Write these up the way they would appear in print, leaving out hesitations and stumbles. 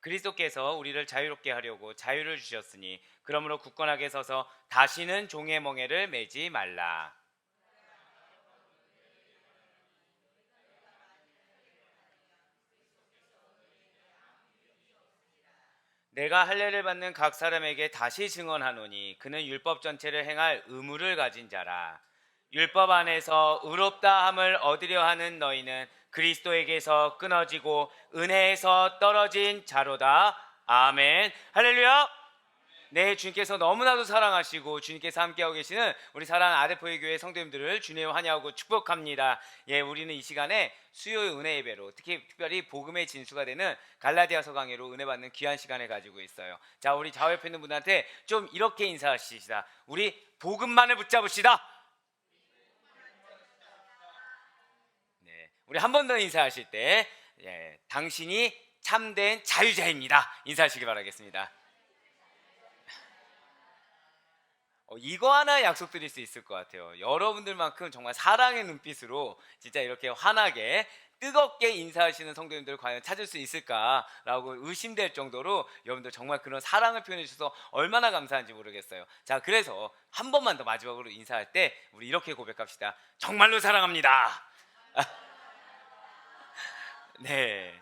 그리스도께서 우리를 자유롭게 하려고 자유를 주셨으니 그러므로 굳건하게 서서 다시는 종의 멍에를 매지 말라. 내가 할례를 받는 각 사람에게 다시 증언하노니 그는 율법 전체를 행할 의무를 가진 자라. 율법 안에서 의롭다 함을 얻으려 하는 너희는 그리스도에게서 끊어지고 은혜에서 떨어진 자로다. 아멘. 할렐루야. 네, 주님께서 너무나도 사랑하시고 주님께서 함께하고 계시는 우리 사랑하는 아데포의 교회 성도님들을 주님 환영하고 축복합니다. 예, 우리는 이 시간에 수요의 은혜 예배로 특별히 복음의 진수가 되는 갈라디아서 강해로 은혜 받는 귀한 시간을 가지고 있어요. 자, 우리 좌우 옆에 있는 분한테 좀 이렇게 인사하시다. 우리 복음만을 붙잡읍시다. 네, 우리 한 번 더 인사하실 때 당신이 참된 자유자입니다. 인사하시기 바라겠습니다. 이거 하나 약속드릴 수 있을 것 같아요. 여러분들만큼 정말 사랑의 눈빛으로 진짜 이렇게 환하게 뜨겁게 인사하시는 성도님들을 과연 찾을 수 있을까라고 의심될 정도로 여러분들 정말 그런 사랑을 표현해 주셔서 얼마나 감사한지 모르겠어요. 자, 그래서 한 번만 더 마지막으로 인사할 때 우리 이렇게 고백합시다. 정말로 사랑합니다. 네.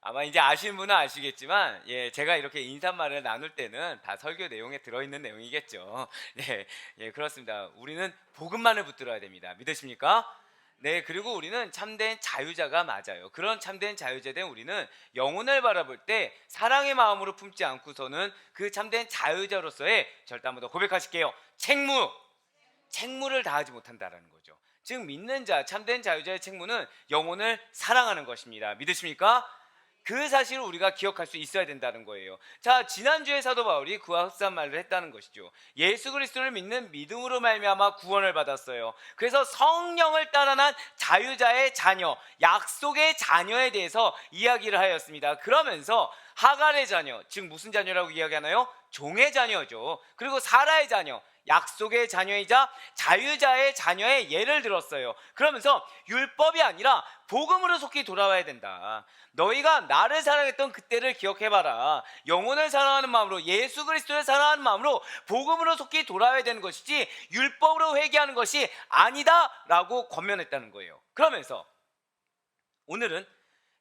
아마 이제 아시는 분은 아시겠지만 제가 이렇게 인사말을 나눌 때는 다 설교 내용에 들어있는 내용이겠죠. 네, 그렇습니다. 우리는 복음만을 붙들어야 됩니다. 믿으십니까? 네, 그리고 우리는 참된 자유자가 맞아요. 그런 참된 자유자 된 우리는 영혼을 바라볼 때 사랑의 마음으로 품지 않고서는 그 참된 자유자로서의 절대 한번 더 고백하실게요. 책무를 다하지 못한다라는 거죠. 즉 믿는 자, 참된 자유자의 책무는 영혼을 사랑하는 것입니다. 믿으십니까? 그 사실을 우리가 기억할 수 있어야 된다는 거예요. 자, 지난주에 사도 바울이 그와 흡사한 말을 했다는 것이죠. 예수 그리스도를 믿는 믿음으로 말미암아 구원을 받았어요. 그래서 성령을 따라 난 자유자의 자녀, 약속의 자녀에 대해서 이야기를 하였습니다. 그러면서 하갈의 자녀, 즉 무슨 자녀라고 이야기하나요? 종의 자녀죠. 그리고 사라의 자녀, 약속의 자녀이자 자유자의 자녀의 예를 들었어요. 그러면서 율법이 아니라 복음으로 속히 돌아와야 된다. 너희가 나를 사랑했던 그때를 기억해봐라. 영혼을 사랑하는 마음으로, 예수 그리스도를 사랑하는 마음으로 복음으로 속히 돌아와야 되는 것이지 율법으로 회개하는 것이 아니다 라고 권면했다는 거예요. 그러면서 오늘은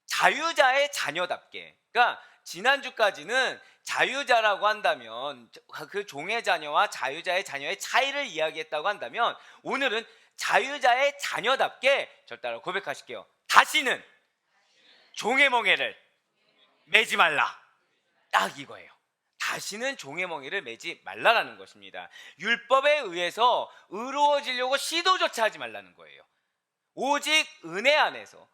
자유자의 자녀답게, 그러니까 지난주까지는 자유자라고 한다면 그 종의 자녀와 자유자의 자녀의 차이를 이야기했다고 한다면 오늘은 자유자의 자녀답게 절 따라 고백하실게요. 다시는 종의 멍에를 매지 말라. 딱 이거예요. 다시는 종의 멍에를 매지 말라라는 것입니다. 율법에 의해서 의로워지려고 시도조차 하지 말라는 거예요. 오직 은혜 안에서,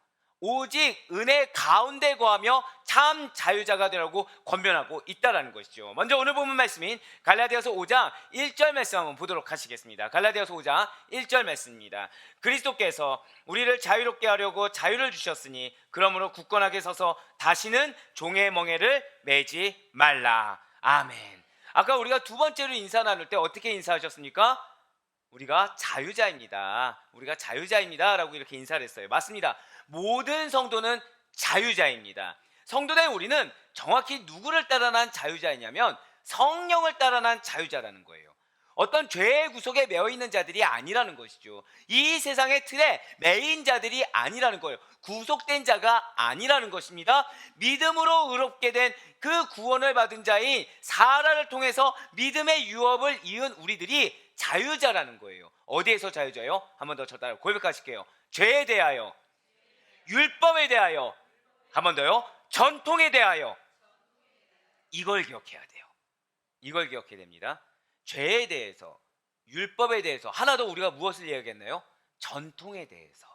오직 은혜 가운데 거하며 참 자유자가 되라고 권면하고 있다라는 것이죠. 먼저 오늘 본문 말씀인 갈라디아서 5장 1절 말씀 한번 보도록 하시겠습니다. 갈라디아서 5장 1절 말씀입니다. 그리스도께서 우리를 자유롭게 하려고 자유를 주셨으니 그러므로 굳건하게 서서 다시는 종의 멍에를 매지 말라. 아멘. 아까 우리가 두 번째로 인사 나눌 때 어떻게 인사하셨습니까? 우리가 자유자입니다. 우리가 자유자입니다 라고 이렇게 인사를 했어요. 맞습니다. 모든 성도는 자유자입니다. 성도된 우리는 정확히 누구를 따라 난 자유자이냐면 성령을 따라 난 자유자라는 거예요. 어떤 죄의 구속에 매여 있는 자들이 아니라는 것이죠. 이 세상의 틀에 매인 자들이 아니라는 거예요. 구속된 자가 아니라는 것입니다. 믿음으로 의롭게 된 그 구원을 받은 자인 사라를 통해서 믿음의 유업을 이은 우리들이 자유자라는 거예요. 어디에서 자유자요? 한 번 더 저 따라 고백하실게요. 죄에 대하여, 율법에 대하여, 한 번 더요, 전통에 대하여. 이걸 기억해야 돼요. 이걸 기억해야 됩니다. 죄에 대해서, 율법에 대해서, 하나 더 우리가 무엇을 이야기했나요? 전통에 대해서.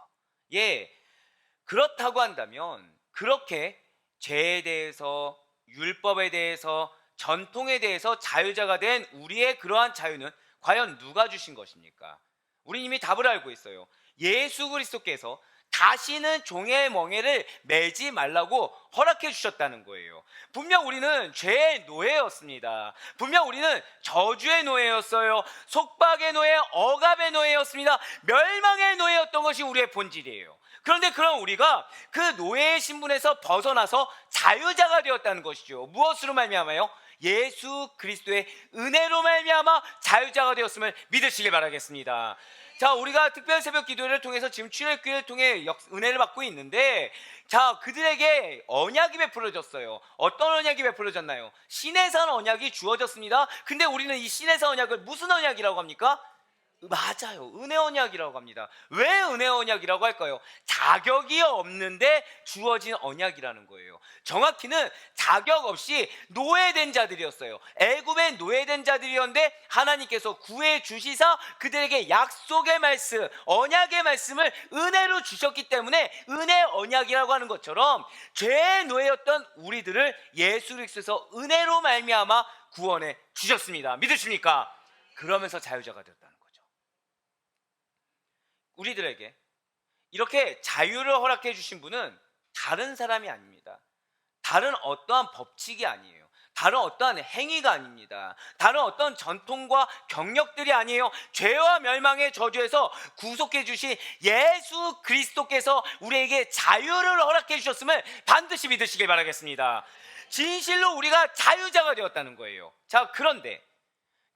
그렇다고 한다면 그렇게 죄에 대해서, 율법에 대해서, 전통에 대해서 자유자가 된 우리의 그러한 자유는 과연 누가 주신 것입니까? 우리 이미 답을 알고 있어요. 예수 그리스도께서 다시는 종의 멍에를 매지 말라고 허락해 주셨다는 거예요. 분명 우리는 죄의 노예였습니다. 분명 우리는 저주의 노예였어요. 속박의 노예, 억압의 노예였습니다. 멸망의 노예였던 것이 우리의 본질이에요. 그런데 그럼 우리가 그 노예의 신분에서 벗어나서 자유자가 되었다는 것이죠. 무엇으로 말미암아요? 예수 그리스도의 은혜로 말미암아 자유자가 되었음을 믿으시길 바라겠습니다. 자, 우리가 특별 새벽 기도회를 통해서 지금 출애굽기를 통해 은혜를 받고 있는데, 자, 그들에게 언약이 베풀어졌어요. 어떤 언약이 베풀어졌나요? 시내산 언약이 주어졌습니다. 근데 우리는 이 시내산 언약을 무슨 언약이라고 합니까? 맞아요, 은혜 언약이라고 합니다. 왜 은혜 언약이라고 할까요? 자격이 없는데 주어진 언약이라는 거예요. 정확히는 자격 없이 노예된 자들이었어요. 애굽의 노예된 자들이었는데 하나님께서 구해 주시사 그들에게 약속의 말씀, 언약의 말씀을 은혜로 주셨기 때문에 은혜 언약이라고 하는 것처럼 죄의 노예였던 우리들을 예수 그리스도에서 은혜로 말미암아 구원해 주셨습니다. 믿으십니까? 그러면서 자유자가 되었다는 거예요. 우리들에게 이렇게 자유를 허락해 주신 분은 다른 사람이 아닙니다. 다른 어떠한 법칙이 아니에요. 다른 어떠한 행위가 아닙니다. 다른 어떤 전통과 경력들이 아니에요. 죄와 멸망의 저주에서 구속해 주신 예수 그리스도께서 우리에게 자유를 허락해 주셨음을 반드시 믿으시길 바라겠습니다. 진실로 우리가 자유자가 되었다는 거예요. 자, 그런데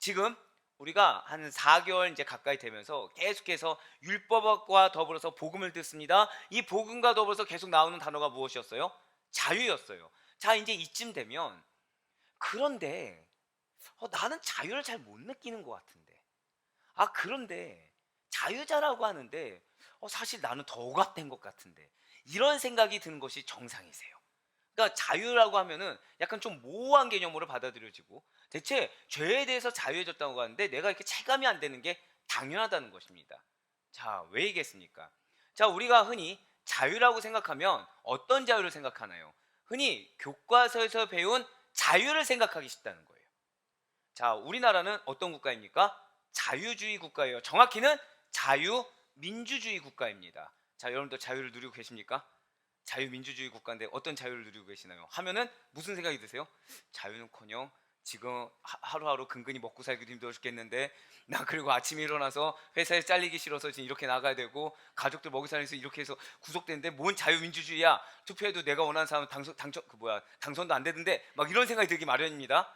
지금 우리가 한 4개월 이제 가까이 되면서 계속해서 율법과 더불어서 복음을 듣습니다. 이 복음과 더불어서 계속 나오는 단어가 무엇이었어요? 자유였어요. 자, 이제 이쯤 되면 그런데 나는 자유를 잘 못 느끼는 것 같은데, 그런데 자유자라고 하는데 사실 나는 더 억압된 것 같은데, 이런 생각이 드는 것이 정상이세요. 그러니까 자유라고 하면은 약간 좀 모호한 개념으로 받아들여지고, 대체 죄에 대해서 자유해졌다고 하는데 내가 이렇게 체감이 안 되는 게 당연하다는 것입니다. 자, 왜 얘기했습니까? 자, 우리가 흔히 자유라고 생각하면 어떤 자유를 생각하나요? 흔히 교과서에서 배운 자유를 생각하기 쉽다는 거예요. 자, 우리나라는 어떤 국가입니까? 자유주의 국가예요. 정확히는 자유민주주의 국가입니다. 자, 여러분들 자유를 누리고 계십니까? 자유민주주의 국가인데 어떤 자유를 누리고 계시나요? 하면은 무슨 생각이 드세요? 자유는커녕 지금 하루하루 근근히 먹고 살기도 힘들어 죽겠는데, 나 그리고 아침에 일어나서 회사에 잘리기 싫어서 지금 이렇게 나가야 되고 가족들 먹이 살리기 위해서 이렇게 해서 구속되는데 뭔 자유민주주의야? 투표해도 내가 원하는 사람 당선도 안 되던데, 막 이런 생각이 들기 마련입니다.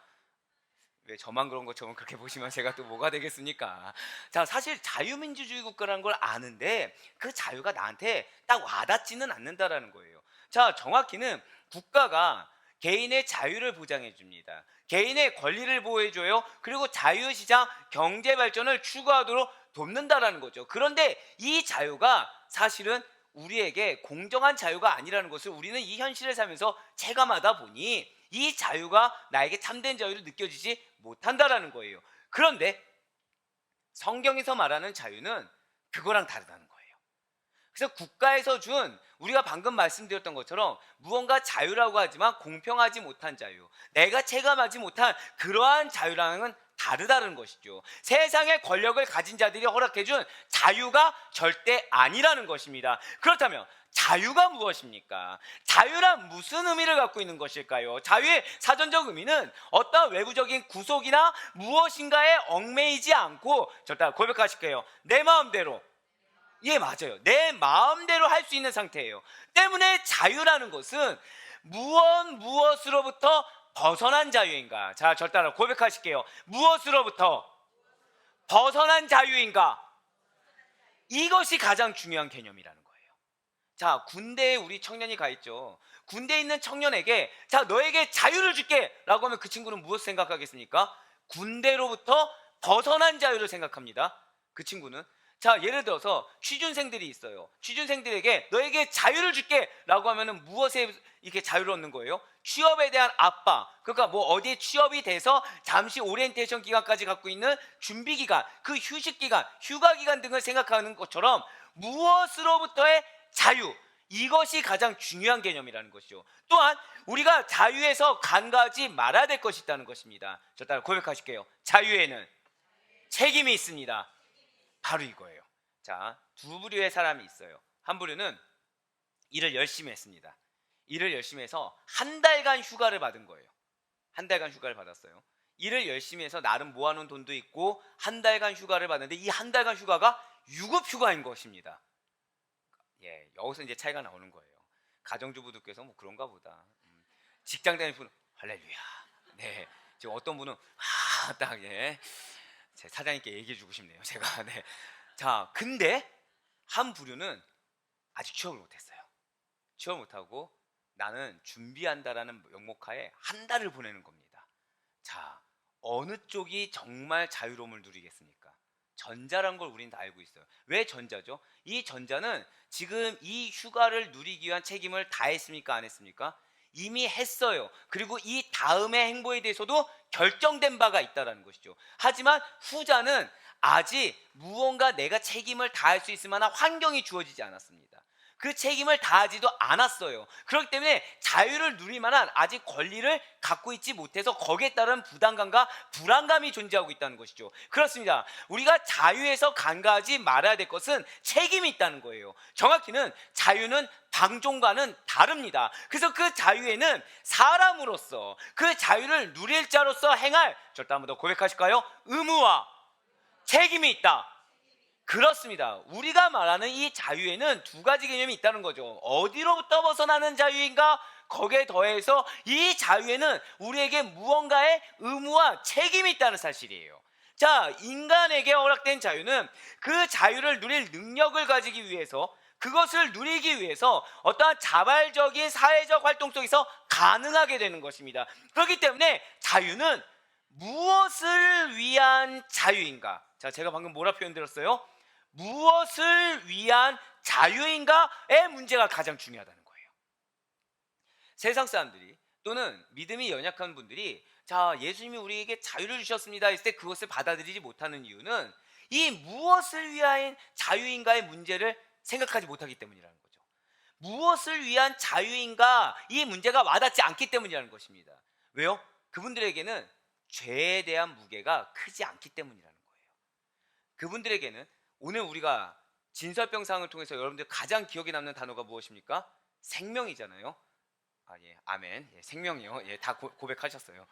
왜 저만 그런 것처럼 그렇게 보시면 제가 또 뭐가 되겠습니까? 자, 사실 자유민주주의 국가라는 걸 아는데 그 자유가 나한테 딱 와닿지는 않는다라는 거예요. 자, 정확히는 국가가 개인의 자유를 보장해 줍니다. 개인의 권리를 보호해 줘요. 그리고 자유시장 경제 발전을 추구하도록 돕는다라는 거죠. 그런데 이 자유가 사실은 우리에게 공정한 자유가 아니라는 것을 우리는 이 현실을 살면서 체감하다 보니 이 자유가 나에게 참된 자유로 느껴지지 못한다라는 거예요. 그런데 성경에서 말하는 자유는 그거랑 다르다는 거예요. 그래서 국가에서 준, 우리가 방금 말씀드렸던 것처럼 무언가 자유라고 하지만 공평하지 못한 자유, 내가 체감하지 못한 그러한 자유랑은 다르다는 것이죠. 세상의 권력을 가진 자들이 허락해준 자유가 절대 아니라는 것입니다. 그렇다면 자유가 무엇입니까? 자유란 무슨 의미를 갖고 있는 것일까요? 자유의 사전적 의미는 어떤 외부적인 구속이나 무엇인가에 얽매이지 않고, 절대 고백하실게요. 내 마음대로, 예, 맞아요, 내 마음대로 할 수 있는 상태예요. 때문에 자유라는 것은 무엇으로부터 벗어난 자유인가? 자, 절 따라 고백하실게요. 무엇으로부터 벗어난 자유인가? 이것이 가장 중요한 개념이라는 거예요. 자, 군대에 우리 청년이 가 있죠. 군대에 있는 청년에게 자, 너에게 자유를 줄게 라고 하면 그 친구는 무엇을 생각하겠습니까? 군대로부터 벗어난 자유를 생각합니다. 그 친구는. 자, 예를 들어서 취준생들이 있어요. 취준생들에게 너에게 자유를 줄게 라고 하면은 무엇에 이렇게 자유를 얻는 거예요? 취업에 대한 압박, 그러니까 뭐 어디에 취업이 돼서 잠시 오리엔테이션 기간까지 갖고 있는 준비 기간, 그 휴식 기간, 휴가 기간 등을 생각하는 것처럼 무엇으로부터의 자유, 이것이 가장 중요한 개념이라는 것이죠. 또한 우리가 자유에서 간과하지 말아야 될 것이 있다는 것입니다. 저 따라 고백하실게요. 자유에는 책임이 있습니다. 바로 이거예요. 자, 두 부류의 사람이 있어요. 한 부류는 일을 열심히 했습니다. 일을 열심히 해서 한 달간 휴가를 받은 거예요. 한 달간 휴가를 받았어요. 일을 열심히 해서 나름 모아놓은 돈도 있고 한 달간 휴가를 받는데 이 한 달간 휴가가 유급 휴가인 것입니다. 예, 여기서 이제 차이가 나오는 거예요. 가정주부들께서 뭐 그런가 보다. 직장 다니는 분은 할렐루야. 네, 지금 어떤 분은 딱 예, 제 사장님께 얘기해주고 싶네요. 제가 네. 자, 근데 한 부류는 아직 취업을 못했어요. 취업 못하고 나는 준비한다라는 명목하에 한 달을 보내는 겁니다. 자, 어느 쪽이 정말 자유로움을 누리겠습니까? 전자란 걸 우리는 다 알고 있어요. 왜 전자죠? 이 전자는 지금 이 휴가를 누리기 위한 책임을 다 했습니까? 안 했습니까? 이미 했어요. 그리고 이 다음의 행보에 대해서도 결정된 바가 있다는 것이죠. 하지만 후자는 아직 무언가 내가 책임을 다할 수 있을 만한 환경이 주어지지 않았습니다. 그 책임을 다하지도 않았어요. 그렇기 때문에 자유를 누릴 만한 아직 권리를 갖고 있지 못해서 거기에 따른 부담감과 불안감이 존재하고 있다는 것이죠. 그렇습니다. 우리가 자유에서 간과하지 말아야 될 것은 책임이 있다는 거예요. 정확히는 자유는 방종과는 다릅니다. 그래서 그 자유에는 사람으로서 그 자유를 누릴 자로서 행할, 절대 한번 더 고백하실까요? 의무와 책임이 있다. 그렇습니다. 우리가 말하는 이 자유에는 두 가지 개념이 있다는 거죠. 어디로부터 벗어나는 자유인가? 거기에 더해서 이 자유에는 우리에게 무언가의 의무와 책임이 있다는 사실이에요. 자, 인간에게 허락된 자유는 그 자유를 누릴 능력을 가지기 위해서, 그것을 누리기 위해서 어떠한 자발적인 사회적 활동 속에서 가능하게 되는 것입니다. 그렇기 때문에 자유는 무엇을 위한 자유인가? 자, 제가 방금 뭐라 표현드렸어요? 무엇을 위한 자유인가의 문제가 가장 중요하다는 거예요. 세상 사람들이 또는 믿음이 연약한 분들이 자, 예수님이 우리에게 자유를 주셨습니다 했을 때 그것을 받아들이지 못하는 이유는 이 무엇을 위한 자유인가의 문제를 생각하지 못하기 때문이라는 거죠. 무엇을 위한 자유인가 이 문제가 와닿지 않기 때문이라는 것입니다. 왜요? 그분들에게는 죄에 대한 무게가 크지 않기 때문이라는 거예요. 그분들에게는 오늘 우리가 진설병상을 통해서 여러분들 가장 기억에 남는 단어가 무엇입니까? 생명이잖아요. 아, 예, 아멘. 예, 생명이요. 예, 다 고백하셨어요.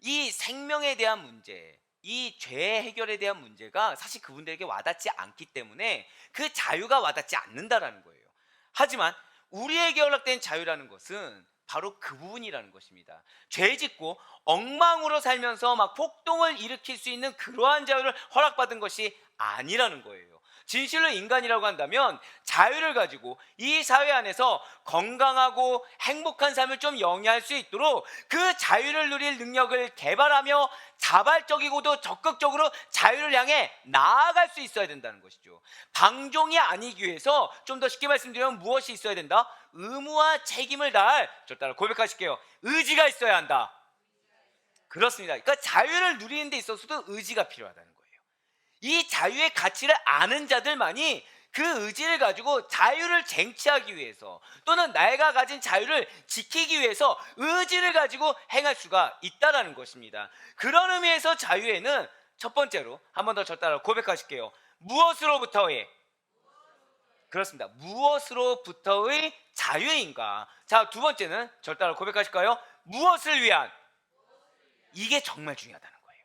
이 생명에 대한 문제, 이 죄 해결에 대한 문제가 사실 그분들에게 와닿지 않기 때문에 그 자유가 와닿지 않는다라는 거예요. 하지만 우리에게 허락된 자유라는 것은 바로 그 부분이라는 것입니다. 죄 짓고 엉망으로 살면서 막 폭동을 일으킬 수 있는 그러한 자유를 허락받은 것이 아니라는 거예요. 진실로 인간이라고 한다면 자유를 가지고 이 사회 안에서 건강하고 행복한 삶을 좀 영위할 수 있도록 그 자유를 누릴 능력을 개발하며 자발적이고도 적극적으로 자유를 향해 나아갈 수 있어야 된다는 것이죠. 방종이 아니기 위해서 좀 더 쉽게 말씀드리면 무엇이 있어야 된다? 의무와 책임을 다할, 저 따라 고백하실게요. 의지가 있어야 한다. 그렇습니다. 그러니까 자유를 누리는 데 있어서도 의지가 필요하다는 거예요. 이 자유의 가치를 아는 자들만이 그 의지를 가지고 자유를 쟁취하기 위해서 또는 내가 가진 자유를 지키기 위해서 의지를 가지고 행할 수가 있다는 것입니다. 그런 의미에서 자유에는 첫 번째로 한 번 더 저 따라 고백하실게요. 무엇으로부터의, 그렇습니다. 무엇으로부터의 자유인가? 자, 두 번째는 저 따라 고백하실까요? 무엇을 위한? 이게 정말 중요하다는 거예요.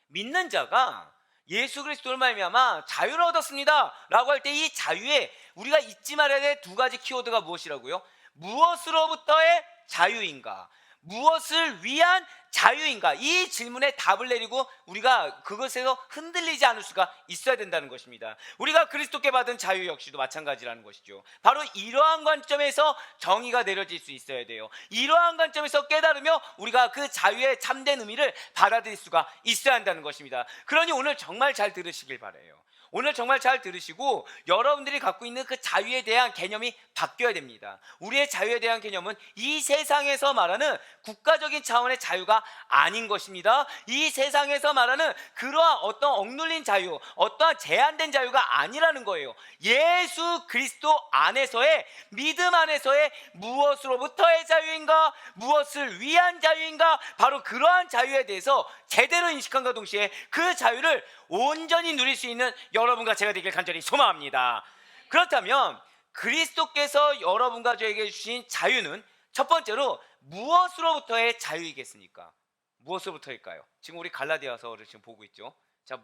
믿는 자가 예수 그리스도를 말미암아 자유를 얻었습니다 라고 할 때 이 자유에 우리가 잊지 말아야 될 두 가지 키워드가 무엇이라고요? 무엇으로부터의 자유인가? 무엇을 위한 자유인가? 이 질문에 답을 내리고 우리가 그것에서 흔들리지 않을 수가 있어야 된다는 것입니다. 우리가 그리스도께 받은 자유 역시도 마찬가지라는 것이죠. 바로 이러한 관점에서 정의가 내려질 수 있어야 돼요. 이러한 관점에서 깨달으며 우리가 그 자유의 참된 의미를 받아들일 수가 있어야 한다는 것입니다. 그러니 오늘 정말 잘 들으시길 바라요. 오늘 정말 잘 들으시고 여러분들이 갖고 있는 그 자유에 대한 개념이 바뀌어야 됩니다. 우리의 자유에 대한 개념은 이 세상에서 말하는 국가적인 차원의 자유가 아닌 것입니다. 이 세상에서 말하는 그러한 어떤 억눌린 자유, 어떠한 제한된 자유가 아니라는 거예요. 예수 그리스도 안에서의, 믿음 안에서의 무엇으로부터의 자유인가? 무엇을 위한 자유인가? 바로 그러한 자유에 대해서 제대로 인식함과 동시에 그 자유를 온전히 누릴 수 있는 여러분과 제가 되길 간절히 소망합니다. 그렇다면 그리스도께서 여러분과 저에게 주신 자유는 첫 번째로 무엇으로부터의 자유이겠습니까? 무엇으로부터일까요? 지금 우리 갈라디아서를 지금 보고 있죠. 자,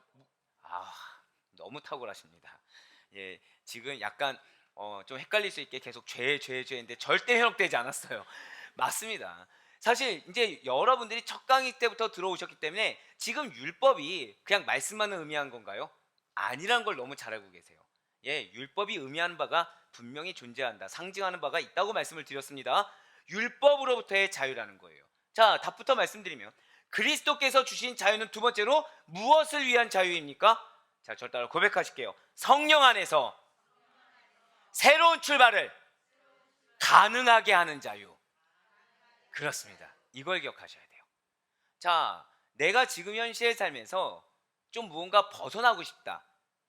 너무 탁월하십니다. 예, 지금 약간 좀 헷갈릴 수 있게 계속 죄인데 절대 현혹되지 않았어요. 맞습니다. 사실 이제 여러분들이 첫 강의 때부터 들어오셨기 때문에 지금 율법이 그냥 말씀만을 의미한 건가요? 아니란 걸 너무 잘 알고 계세요. 예, 율법이 의미하는 바가 분명히 존재한다. 상징하는 바가 있다고 말씀을 드렸습니다. 율법으로부터의 자유라는 거예요. 자, 답부터 말씀드리면 그리스도께서 주신 자유는 두 번째로 무엇을 위한 자유입니까? 자, 저 따라 고백하실게요. 성령 안에서 새로운 출발을 가능하게 하는 자유. 그렇습니다. 이걸 기억하셔야 돼요. 자, 내가 지금 현실의 삶에서 좀 무언가 벗어나고 싶다.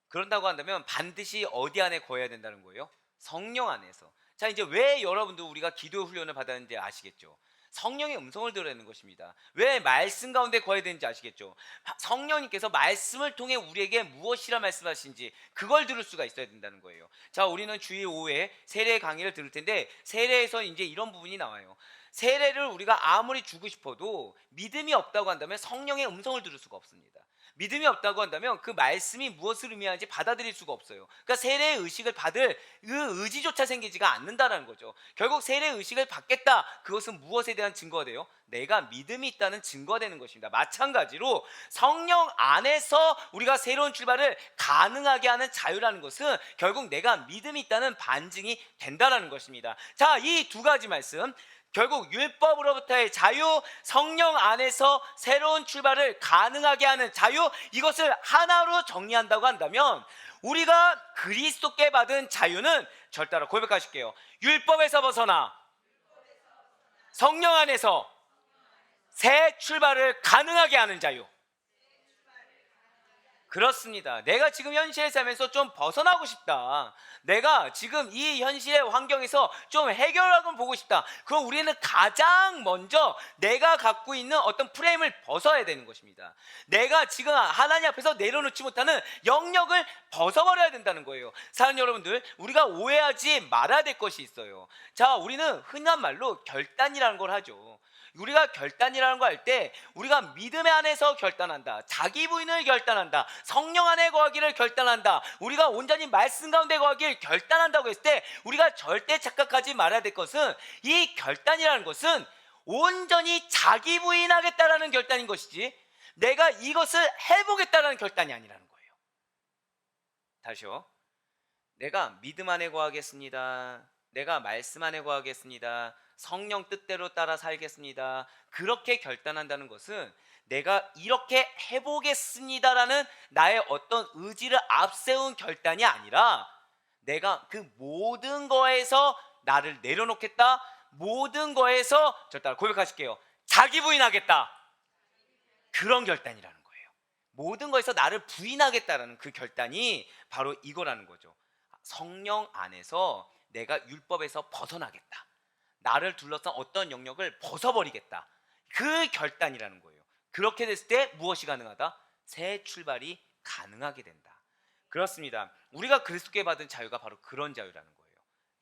그런다고 한다면 반드시 어디 안에 거해야 된다는 거예요? 성령 안에서. 자, 이제 왜 여러분도 우리가 기도 훈련을 받았는지 아시겠죠? 성령의 음성을 들어야 하는 것입니다. 왜 말씀 가운데 거해야 되는지 아시겠죠? 성령님께서 말씀을 통해 우리에게 무엇이라 말씀하신지 그걸 들을 수가 있어야 된다는 거예요. 자, 우리는 주일 오후에 세례 강의를 들을 텐데 세례에서 이제 이런 부분이 나와요. 세례를 우리가 아무리 주고 싶어도 믿음이 없다고 한다면 성령의 음성을 들을 수가 없습니다. 믿음이 없다고 한다면 그 말씀이 무엇을 의미하는지 받아들일 수가 없어요. 그러니까 세례의 의식을 받을 그 의지조차 생기지가 않는다는 거죠. 결국 세례의 의식을 받겠다. 그것은 무엇에 대한 증거가 돼요? 내가 믿음이 있다는 증거가 되는 것입니다. 마찬가지로 성령 안에서 우리가 새로운 출발을 가능하게 하는 자유라는 것은 결국 내가 믿음이 있다는 반증이 된다는 것입니다. 자, 이 두 가지 말씀, 결국 율법으로부터의 자유, 성령 안에서 새로운 출발을 가능하게 하는 자유, 이것을 하나로 정리한다고 한다면 우리가 그리스도께 받은 자유는 절 따라 고백하실게요. 율법에서 벗어나 성령 안에서 새 출발을 가능하게 하는 자유. 그렇습니다. 내가 지금 현실의 삶에서 좀 벗어나고 싶다. 내가 지금 이 현실의 환경에서 좀 해결하고 보고 싶다. 그럼 우리는 가장 먼저 내가 갖고 있는 어떤 프레임을 벗어야 되는 것입니다. 내가 지금 하나님 앞에서 내려놓지 못하는 영역을 벗어버려야 된다는 거예요. 사랑하는 여러분들, 우리가 오해하지 말아야 될 것이 있어요. 자, 우리는 흔한 말로 결단이라는 걸 하죠. 우리가 결단이라는 거 할 때 우리가 믿음 안에서 결단한다, 자기 부인을 결단한다, 성령 안에 거하기를 결단한다, 우리가 온전히 말씀 가운데 거하기를 결단한다고 했을 때 우리가 절대 착각하지 말아야 될 것은 이 결단이라는 것은 온전히 자기 부인하겠다라는 결단인 것이지 내가 이것을 해보겠다라는 결단이 아니라는 거예요. 다시요. 내가 믿음 안에 거하겠습니다, 내가 말씀 안에 거하겠습니다, 성령 뜻대로 따라 살겠습니다, 그렇게 결단한다는 것은 내가 이렇게 해보겠습니다라는 나의 어떤 의지를 앞세운 결단이 아니라 내가 그 모든 거에서 나를 내려놓겠다, 모든 거에서 저 따라 고백하실게요. 자기 부인하겠다, 그런 결단이라는 거예요. 모든 거에서 나를 부인하겠다라는 그 결단이 바로 이거라는 거죠. 성령 안에서 내가 율법에서 벗어나겠다, 나를 둘러싼 어떤 영역을 벗어버리겠다, 그 결단이라는 거예요. 그렇게 됐을 때 무엇이 가능하다? 새 출발이 가능하게 된다. 그렇습니다. 우리가 그리스도께 받은 자유가 바로 그런 자유라는 거예요.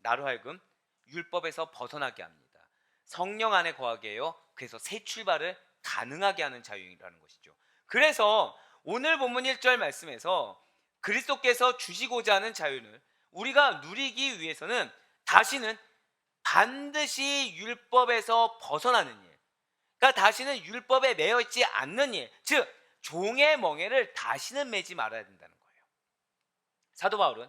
나로 하여금 율법에서 벗어나게 합니다. 성령 안에 거하게 해요. 그래서 새 출발을 가능하게 하는 자유라는 것이죠. 그래서 오늘 본문 1절 말씀에서 그리스도께서 주시고자 하는 자유를 우리가 누리기 위해서는 다시는 반드시 율법에서 벗어나는 일, 그러니까 다시는 율법에 매여 있지 않는 일, 즉 종의 멍에를 다시는 매지 말아야 된다는 거예요. 사도 바울은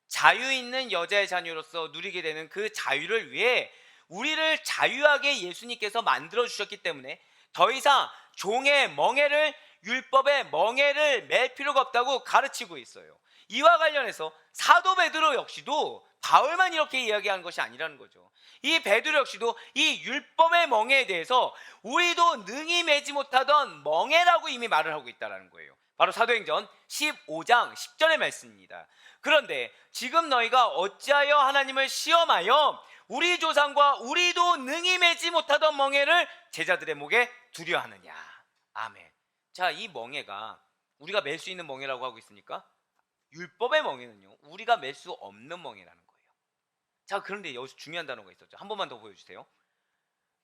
자유 있는 여자의 자녀로서 누리게 되는 그 자유를 위해 우리를 자유하게 예수님께서 만들어 주셨기 때문에 더 이상 종의 멍에를, 율법의 멍에를 맬 필요가 없다고 가르치고 있어요. 이와 관련해서 사도 베드로 역시도 바울만 이렇게 이야기하는 것이 아니라는 거죠. 이 베드로 역시도 이 율법의 멍에에 대해서 우리도 능히 매지 못하던 멍에라고 이미 말을 하고 있다는 거예요. 바로 사도행전 15장 10절의 말씀입니다. 그런데 지금 너희가 어찌하여 하나님을 시험하여 우리 조상과 우리도 능히 매지 못하던 멍에를 제자들의 목에 두려 하느냐. 아멘. 자, 이 멍에가 우리가 맬 수 있는 멍에라고 하고 있으니까 율법의 멍에는요, 우리가 맬 수 없는 멍에라는 거예요. 자, 그런데 여기서 중요한 단어가 있었죠. 한 번만 더 보여주세요.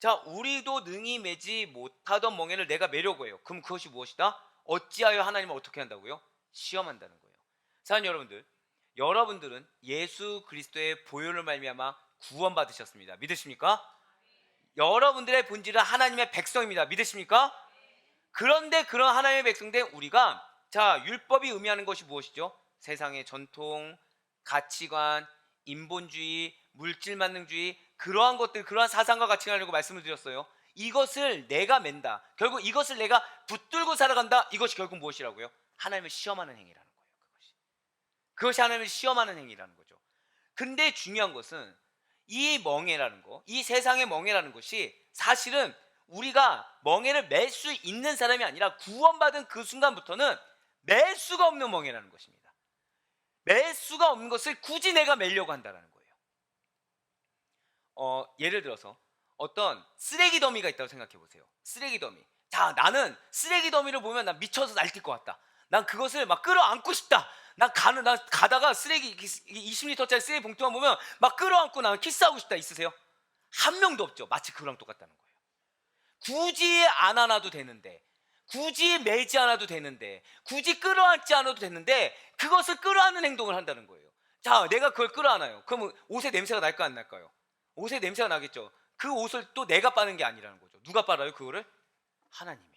자, 우리도 능히 매지 못하던 멍에를 내가 매려고 해요. 그럼 그것이 무엇이다? 어찌하여 하나님을 어떻게 한다고요? 시험한다는 거예요. 사랑하는 여러분들, 여러분들은 예수 그리스도의 보혈을 말미암아 구원받으셨습니다. 믿으십니까? 여러분들의 본질은 하나님의 백성입니다. 믿으십니까? 그런데 그런 하나님의 백성된 우리가, 자, 율법이 의미하는 것이 무엇이죠? 세상의 전통, 가치관, 인본주의, 물질만능주의, 그러한 것들, 그러한 사상과 가치관이라고 말씀을 드렸어요. 이것을 내가 맨다, 결국 이것을 내가 붙들고 살아간다. 이것이 결국 무엇이라고요? 하나님을 시험하는 행위라는 거예요. 그것이 하나님을 시험하는 행위라는 거죠. 근데 중요한 것은 이 멍해라는 거, 이 세상의 멍해라는 것이 사실은 우리가 멍해를 맬 수 있는 사람이 아니라 구원받은 그 순간부터는 맬 수가 없는 멍해라는 것입니다. 맬 수가 없는 것을 굳이 내가 매려고 한다는 거예요. 예를 들어서 어떤 쓰레기 더미가 있다고 생각해 보세요. 쓰레기 더미. 자, 나는 쓰레기 더미를 보면 난 미쳐서 날뛸 것 같다. 난 그것을 막 끌어안고 싶다. 난 가다가 쓰레기 20리터짜리 쓰레기 봉투만 보면 막 끌어안고 나는 키스하고 싶다. 있으세요? 한 명도 없죠. 마치 그거랑 똑같다는 거예요. 굳이 안 안아도 되는데, 굳이 매지 않아도 되는데, 굳이 끌어안지 않아도 되는데 그것을 끌어안는 행동을 한다는 거예요. 자, 내가 그걸 끌어안아요. 그러면 옷에 냄새가 날까 안 날까요? 옷에 냄새가 나겠죠. 그 옷을 또 내가 빠는 게 아니라는 거죠. 누가 빨아요 그거를? 하나님이.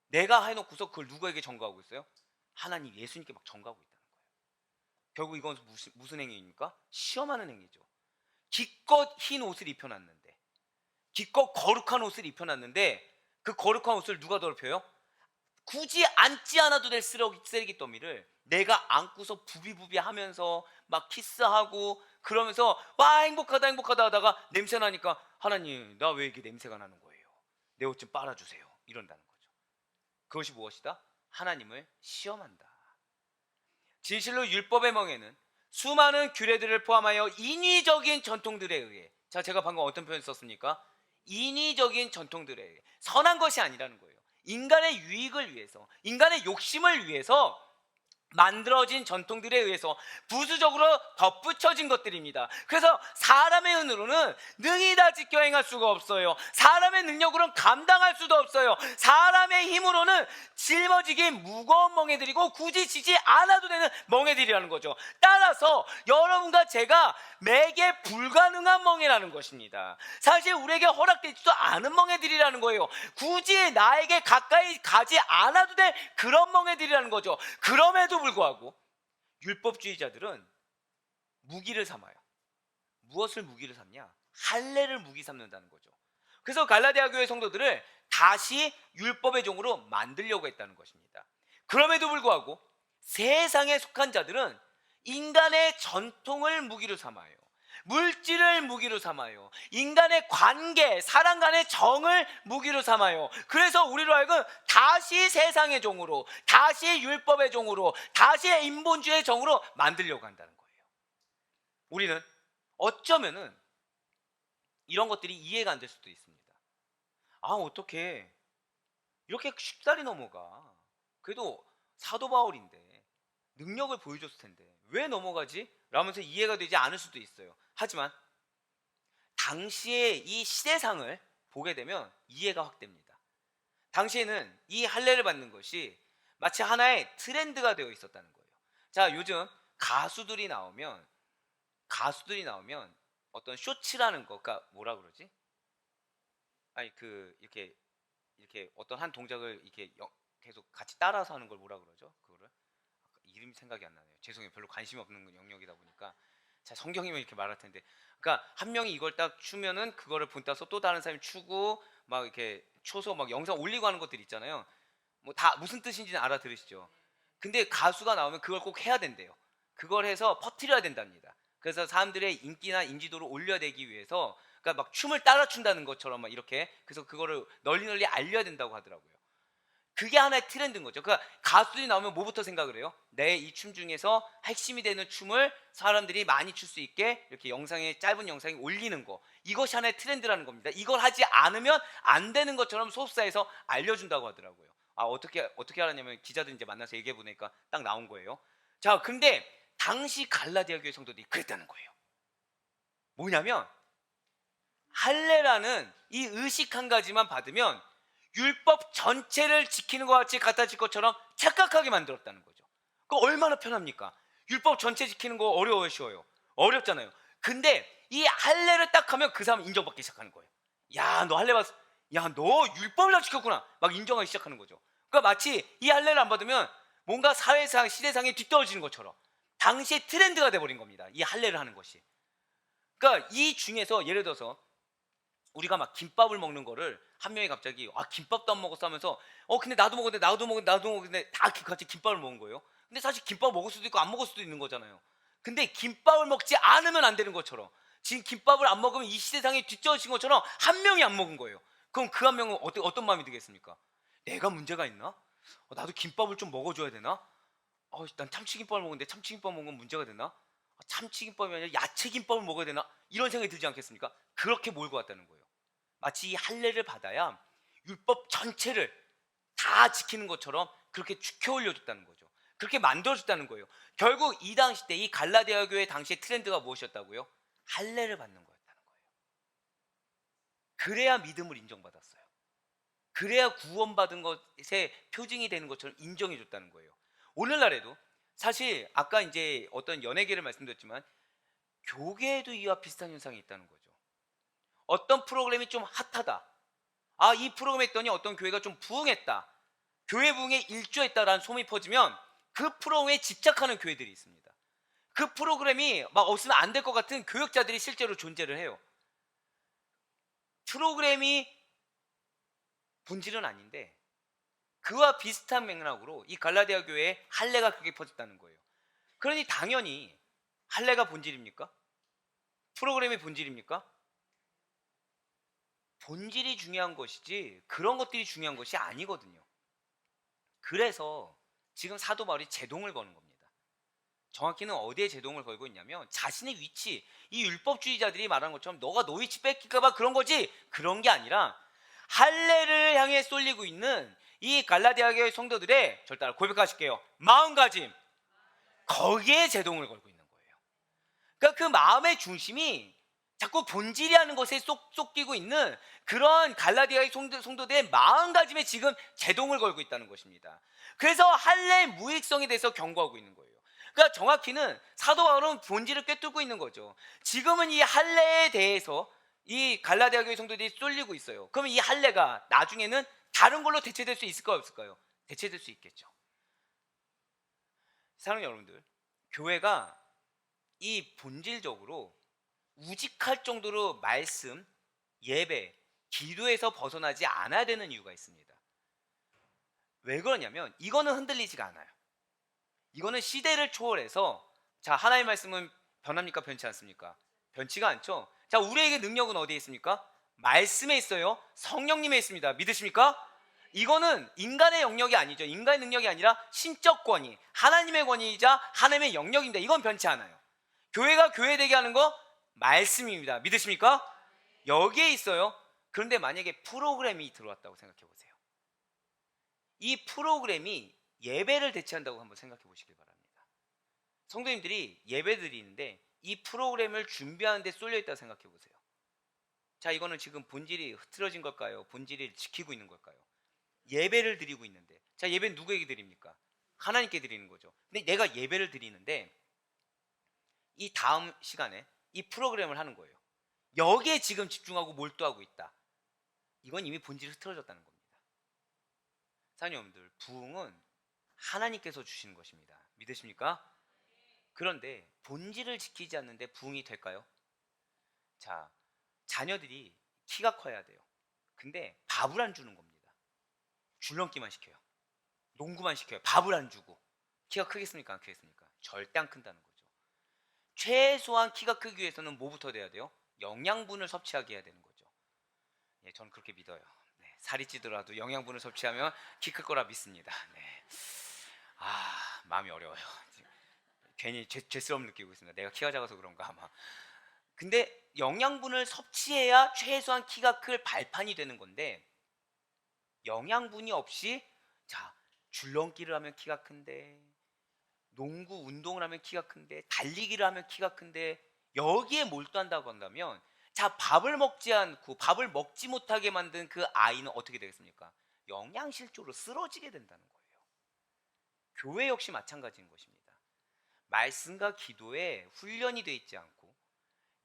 내가 해놓고서 그걸 누구에게 전가하고 있어요? 하나님, 예수님께 막 전가하고 있다는 거예요. 결국 이건 무슨 행위입니까? 시험하는 행위죠. 기껏 흰 옷을 입혀놨는데, 기껏 거룩한 옷을 입혀놨는데 그 거룩한 옷을 누가 더럽혀요? 굳이 앉지 않아도 될 쓰레기 더미를 내가 안고서 부비부비 하면서 막 키스하고 그러면서 와 행복하다 행복하다 하다가 냄새 나니까, 하나님, 나 왜 이게 냄새가 나는 거예요? 내 옷 좀 빨아주세요. 이런다는 거죠. 그것이 무엇이다? 하나님을 시험한다. 진실로 율법의 멍에는 수많은 규례들을 포함하여 인위적인 전통들에 의해, 자, 제가 방금 어떤 표현 썼습니까? 인위적인 전통들에 의해, 선한 것이 아니라는 거예요. 인간의 유익을 위해서, 인간의 욕심을 위해서 만들어진 전통들에 의해서 부수적으로 덧붙여진 것들입니다. 그래서 사람의 은으로는 능히 다 지켜 행할 수가 없어요. 사람의 능력으로는 감당할 수도 없어요. 사람의 힘으로는 짊어지기 무거운 멍에들이고 굳이 지지 않아도 되는 멍에들이라는 거죠. 따라서 여러분과 제가 매개 불가능한 멍에라는 것입니다. 사실 우리에게 허락되지도 않은 멍에들이라는 거예요. 굳이 나에게 가까이 가지 않아도 될 그런 멍에들이라는 거죠. 그럼에도 불구하고 율법주의자들은 무기를 삼아요. 무엇을 무기를 삼냐? 할례를 무기 삼는다는 거죠. 그래서 갈라디아 교회 성도들을 다시 율법의 종으로 만들려고 했다는 것입니다. 그럼에도 불구하고 세상에 속한 자들은 인간의 전통을 무기로 삼아요. 물질을 무기로 삼아요. 인간의 관계, 사람 간의 정을 무기로 삼아요. 그래서 우리로 하여금 다시 세상의 종으로, 다시 율법의 종으로, 다시 인본주의의 종으로 만들려고 한다는 거예요. 우리는 어쩌면은 이런 것들이 이해가 안 될 수도 있습니다. 아, 어떻게 이렇게 쉽사리 넘어가? 그래도 사도 바울인데 능력을 보여줬을 텐데 왜 넘어가지? 라면서 이해가 되지 않을 수도 있어요. 하지만 당시의 이 시대상을 보게 되면 이해가 확 됩니다. 당시에는 이 할례를 받는 것이 마치 하나의 트렌드가 되어 있었다는 거예요. 자, 요즘 가수들이 나오면 어떤 쇼츠라는 거, 그러니까 뭐라 그러지? 아니, 이렇게 어떤 한 동작을 이렇게 계속 같이 따라서 하는 걸 뭐라 그러죠? 그거를 이름이 생각이 안 나네요. 죄송해요. 별로 관심이 없는 영역이다 보니까. 자, 성경이면 이렇게 말할 텐데, 그러니까 한 명이 이걸 딱 추면은 그거를 본따서 또 다른 사람이 추고 막 이렇게 쳐서 막 영상 올리고 하는 것들 있잖아요. 뭐 다 무슨 뜻인지는 알아들으시죠? 근데 가수가 나오면 그걸 꼭 해야 된대요. 그걸 해서 퍼뜨려야 된답니다. 그래서 사람들의 인기나 인지도를 올려내기 위해서, 그러니까 막 춤을 따라 춘다는 것처럼 막 이렇게, 그래서 그거를 널리 알려야 된다고 하더라고요. 그게 하나의 트렌드인 거죠. 그러니까 가수들이 나오면 뭐부터 생각을 해요? 내 이 춤 중에서 핵심이 되는 춤을 사람들이 많이 출 수 있게 이렇게 짧은 영상에 올리는 거, 이것이 하나의 트렌드라는 겁니다. 이걸 하지 않으면 안 되는 것처럼 소속사에서 알려준다고 하더라고요. 아, 어떻게 알았냐면 기자들 이제 만나서 얘기해 보니까 딱 나온 거예요. 자, 근데 당시 갈라디아 교회 성도들이 그랬다는 거예요. 뭐냐면 할례라는 이 의식 한 가지만 받으면 율법 전체를 지키는 것 같이 갖다 질 것처럼 착각하게 만들었다는 거죠. 그 얼마나 편합니까? 율법 전체 지키는 거 어려워요, 쉬워요? 어렵잖아요. 근데 이 할례를 딱 하면 그 사람 인정받기 시작하는 거예요. 야, 너 할례 받았어. 야, 너 율법을 다 지켰구나. 막 인정하기 시작하는 거죠. 그러니까 마치 이 할례를 안 받으면 뭔가 사회상, 시대상에 뒤떨어지는 것처럼 당시의 트렌드가 돼버린 겁니다. 이 할례를 하는 것이. 그러니까 이 중에서 예를 들어서 우리가 막 김밥을 먹는 거를 한 명이 갑자기 김밥도 안 먹었어 하면서 근데 나도 먹었는데 다 같이 김밥을 먹은 거예요. 근데 사실 김밥 먹을 수도 있고 안 먹을 수도 있는 거잖아요. 근데 김밥을 먹지 않으면 안 되는 것처럼 지금 김밥을 안 먹으면 이 시대상에 뒤처진 것처럼 한 명이 안 먹은 거예요. 그럼 그 한 명은 어떤 마음이 들겠습니까? 내가 문제가 있나? 나도 김밥을 좀 먹어줘야 되나? 난 참치김밥을 먹는데 참치김밥 먹으면 문제가 되나? 참치김밥이 아니라 야채김밥을 먹어야 되나? 이런 생각이 들지 않겠습니까? 그렇게 몰고 왔다는 거예요. 마치 이 할례를 받아야 율법 전체를 다 지키는 것처럼 그렇게 축혀 올려줬다는 거죠. 그렇게 만들어줬다는 거예요. 결국 이 당시 때 이 갈라디아 교회 당시의 트렌드가 무엇이었다고요? 할례를 받는 거였다는 거예요. 그래야 믿음을 인정받았어요. 그래야 구원받은 것의 표징이 되는 것처럼 인정해줬다는 거예요. 오늘날에도 사실 아까 이제 어떤 연예계를 말씀드렸지만 교계에도 이와 비슷한 현상이 있다는 거죠. 어떤 프로그램이 좀 핫하다. 이 프로그램 했더니 어떤 교회가 좀 부흥했다. 교회 부흥에 일조했다라는 소문이 퍼지면 그 프로그램에 집착하는 교회들이 있습니다. 그 프로그램이 막 없으면 안 될 것 같은 교역자들이 실제로 존재를 해요. 프로그램이 본질은 아닌데 그와 비슷한 맥락으로 이 갈라디아 교회에 할례가 그렇게 퍼졌다는 거예요. 그러니 당연히 할례가 본질입니까? 프로그램이 본질입니까? 본질이 중요한 것이지 그런 것들이 중요한 것이 아니거든요. 그래서 지금 사도 바울이 제동을 거는 겁니다. 정확히는 어디에 제동을 걸고 있냐면 자신의 위치, 이 율법주의자들이 말하는 것처럼 너가 너 위치 뺏길까 봐 그런 거지, 그런 게 아니라 할례를 향해 쏠리고 있는 이 갈라디아 교회 성도들의, 절 따라 고백하실게요, 마음가짐, 거기에 제동을 걸고 있는 거예요. 그러니까 그 마음의 중심이 자꾸 본질이라는 것에 쏙끼고 있는 그런 갈라디아의 성도들의 마음가짐에 지금 제동을 걸고 있다는 것입니다. 그래서 할례의 무익성에 대해서 경고하고 있는 거예요. 그러니까 정확히는 사도 바울은 본질을 꿰뚫고 있는 거죠. 지금은 이 할례에 대해서 이 갈라디아 교회 성도들이 쏠리고 있어요. 그러면 이 할례가 나중에는 다른 걸로 대체될 수 있을까요, 없을까요? 대체될 수 있겠죠. 사랑하는 여러분들, 교회가 이 본질적으로 우직할 정도로 말씀, 예배, 기도에서 벗어나지 않아야 되는 이유가 있습니다. 왜 그러냐면 이거는 흔들리지가 않아요. 이거는 시대를 초월해서, 자, 하나님의 말씀은 변합니까, 변치 않습니까? 변치가 않죠. 자, 우리에게 능력은 어디에 있습니까? 말씀에 있어요. 성령님에 있습니다. 믿으십니까? 이거는 인간의 영역이 아니죠. 인간의 능력이 아니라 신적 권위, 하나님의 권위이자 하나님의 영역입니다. 이건 변치 않아요. 교회가 교회되게 하는 거 말씀입니다. 믿으십니까? 여기에 있어요. 그런데 만약에 프로그램이 들어왔다고 생각해 보세요. 이 프로그램이 예배를 대체한다고 한번 생각해 보시길 바랍니다. 성도님들이 예배 드리는데 이 프로그램을 준비하는 데 쏠려 있다고 생각해 보세요. 자, 이거는 지금 본질이 흐트러진 걸까요? 본질을 지키고 있는 걸까요? 예배를 드리고 있는데, 자, 예배는 누구에게 드립니까? 하나님께 드리는 거죠. 근데 내가 예배를 드리는데 이 다음 시간에 이 프로그램을 하는 거예요. 여기에 지금 집중하고 몰두하고 있다. 이건 이미 본질이 흐트러졌다는 겁니다. 사랑하는 여러분들, 부흥은 하나님께서 주시는 것입니다. 믿으십니까? 그런데 본질을 지키지 않는데 부흥이 될까요? 자, 자녀들이 키가 커야 돼요. 근데 밥을 안 주는 겁니다. 줄넘기만 시켜요. 농구만 시켜요. 밥을 안 주고. 키가 크겠습니까, 안 크겠습니까? 절대 안 큰다는 거죠. 최소한 키가 크기 위해서는 뭐부터 돼야 돼요? 영양분을 섭취하게 해야 되는 거죠. 예, 저는 그렇게 믿어요. 네, 살이 찌더라도 영양분을 섭취하면 키 클 거라 믿습니다. 네. 마음이 어려워요. 괜히 죄스러움 느끼고 있습니다. 내가 키가 작아서 그런가 아마. 근데 영양분을 섭취해야 최소한 키가 클 발판이 되는 건데, 영양분이 없이, 자, 줄넘기를 하면 키가 큰데, 농구 운동을 하면 키가 큰데, 달리기를 하면 키가 큰데, 여기에 몰두한다고 한다면, 자, 밥을 먹지 않고 밥을 먹지 못하게 만든 그 아이는 어떻게 되겠습니까? 영양실조로 쓰러지게 된다는 거예요. 교회 역시 마찬가지인 것입니다. 말씀과 기도에 훈련이 돼 있지 않고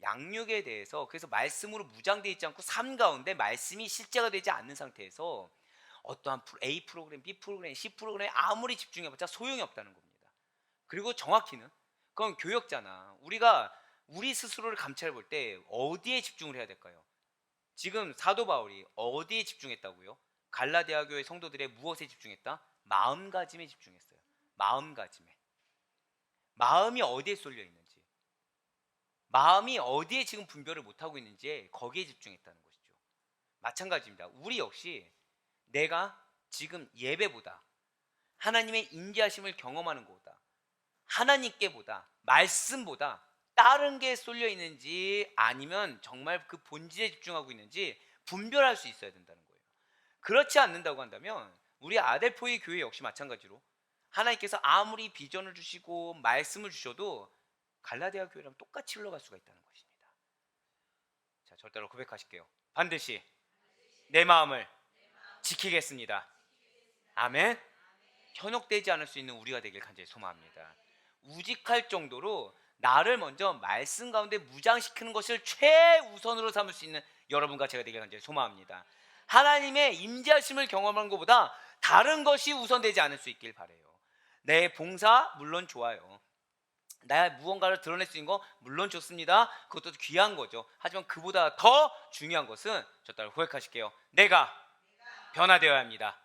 양육에 대해서 그래서 말씀으로 무장돼 있지 않고 삶 가운데 말씀이 실제가 되지 않는 상태에서 어떠한 A 프로그램, B 프로그램, C 프로그램에 아무리 집중해봤자 소용이 없다는 겁니다. 그리고 정확히는 그건 교역자나 우리가 우리 스스로를 감찰해 볼 때 어디에 집중을 해야 될까요? 지금 사도 바울이 어디에 집중했다고요? 갈라디아 교회 성도들의 무엇에 집중했다? 마음가짐에 집중했어요. 마음가짐에. 마음이 어디에 쏠려 있는지, 마음이 어디에 지금 분별을 못하고 있는지 거기에 집중했다는 것이죠. 마찬가지입니다. 우리 역시 내가 지금 예배보다 하나님의 인자하심을 경험하는 것보다 하나님께보다 말씀보다 다른 게 쏠려 있는지 아니면 정말 그 본질에 집중하고 있는지 분별할 수 있어야 된다는 거예요. 그렇지 않는다고 한다면 우리 아델포이 교회 역시 마찬가지로 하나님께서 아무리 비전을 주시고 말씀을 주셔도 갈라디아 교회랑 똑같이 흘러갈 수가 있다는 것입니다. 자, 절대로 고백하실게요. 반드시 내 마음을 지키겠습니다. 아멘. 현혹되지 않을 수 있는 우리가 되길 간절히 소망합니다. 우직할 정도로 나를 먼저 말씀 가운데 무장시키는 것을 최우선으로 삼을 수 있는 여러분과 제가 되길 간절히 소망합니다. 하나님의 임재하심을 경험하는 것보다 다른 것이 우선되지 않을 수 있길 바라요. 내 봉사 물론 좋아요. 나의 무언가를 드러낼 수 있는 거 물론 좋습니다. 그것도 귀한 거죠. 하지만 그보다 더 중요한 것은 저 따라 고백하실게요. 내가 변화되어야 합니다.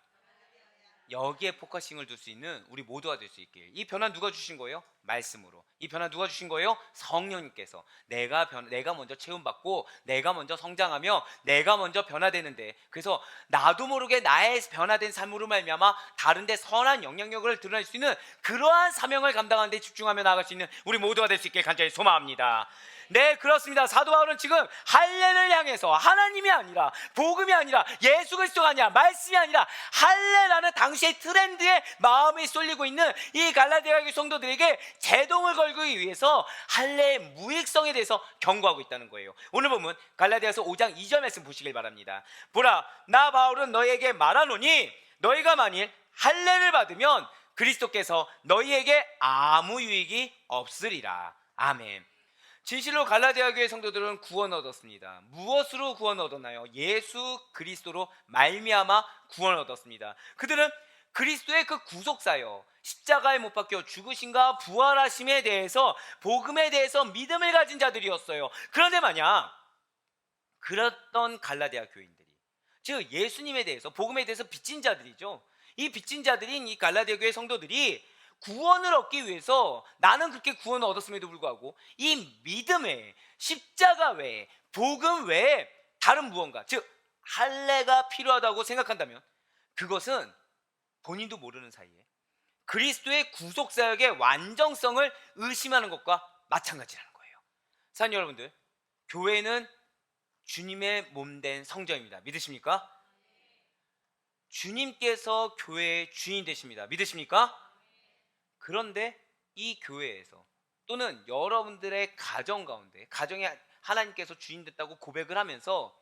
여기에 포커싱을 둘 수 있는 우리 모두가 될 수 있길. 이 변화 누가 주신 거예요? 말씀으로. 이 변화 누가 주신 거예요? 성령님께서. 내가 먼저 체험받고 내가 먼저 성장하며 내가 먼저 변화되는데, 그래서 나도 모르게 나의 변화된 삶으로 말미암아 다른데 선한 영향력을 드러낼 수 있는 그러한 사명을 감당하는 데 집중하며 나아갈 수 있는 우리 모두가 될 수 있길 간절히 소망합니다. 네, 그렇습니다. 사도 바울은 지금 할례를 향해서 하나님이 아니라 복음이 아니라 예수 그리스도가 아니라 말씀이 아니라 할례라는 당시의 트렌드에 마음이 쏠리고 있는 이 갈라디아 교회 성도들에게 제동을 걸기 위해서 할례의 무익성에 대해서 경고하고 있다는 거예요. 오늘 보면 갈라디아서 5장 2절 말씀 보시길 바랍니다. 보라, 나 바울은 너희에게 말하노니 너희가 만일 할례를 받으면 그리스도께서 너희에게 아무 유익이 없으리라. 아멘. 진실로 갈라디아 교회 성도들은 구원을 얻었습니다. 무엇으로 구원을 얻었나요? 예수 그리스도로 말미암아 구원을 얻었습니다. 그들은 그리스도의 그 구속사요, 십자가에 못 박혀 죽으심과 부활하심에 대해서, 복음에 대해서 믿음을 가진 자들이었어요. 그런데 만약 그랬던 갈라디아 교인들이, 즉 예수님에 대해서, 복음에 대해서 빚진 자들이죠. 이 빚진 자들인 이 갈라디아 교회 성도들이 구원을 얻기 위해서, 나는 그렇게 구원을 얻었음에도 불구하고 이 믿음에 십자가 외에, 복음 외에 다른 무언가, 즉 할례가 필요하다고 생각한다면 그것은 본인도 모르는 사이에 그리스도의 구속사역의 완전성을 의심하는 것과 마찬가지라는 거예요. 사랑하는 여러분들, 교회는 주님의 몸된 성전입니다. 믿으십니까? 주님께서 교회의 주인 되십니다. 믿으십니까? 그런데 이 교회에서 또는 여러분들의 가정 가운데, 가정에 하나님께서 주인 됐다고 고백을 하면서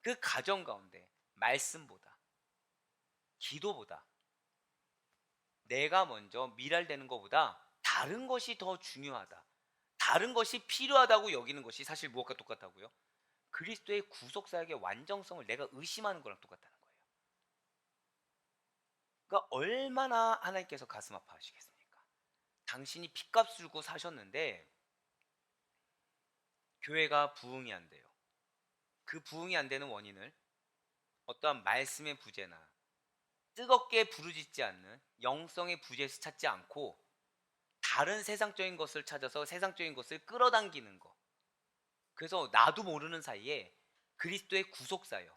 그 가정 가운데 말씀보다, 기도보다, 내가 먼저 미랄되는 것보다 다른 것이 더 중요하다, 다른 것이 필요하다고 여기는 것이 사실 무엇과 똑같다고요? 그리스도의 구속사역의 완전성을 내가 의심하는 거랑 똑같다는 거예요. 그러니까 얼마나 하나님께서 가슴 아파하시겠습니까? 당신이 핏값 주고 사셨는데 교회가 부흥이 안 돼요. 그 부흥이 안 되는 원인을 어떠한 말씀의 부재나 뜨겁게 부르짖지 않는 영성의 부재에서 찾지 않고 다른 세상적인 것을 찾아서 세상적인 것을 끌어당기는 것, 그래서 나도 모르는 사이에 그리스도의 구속사역,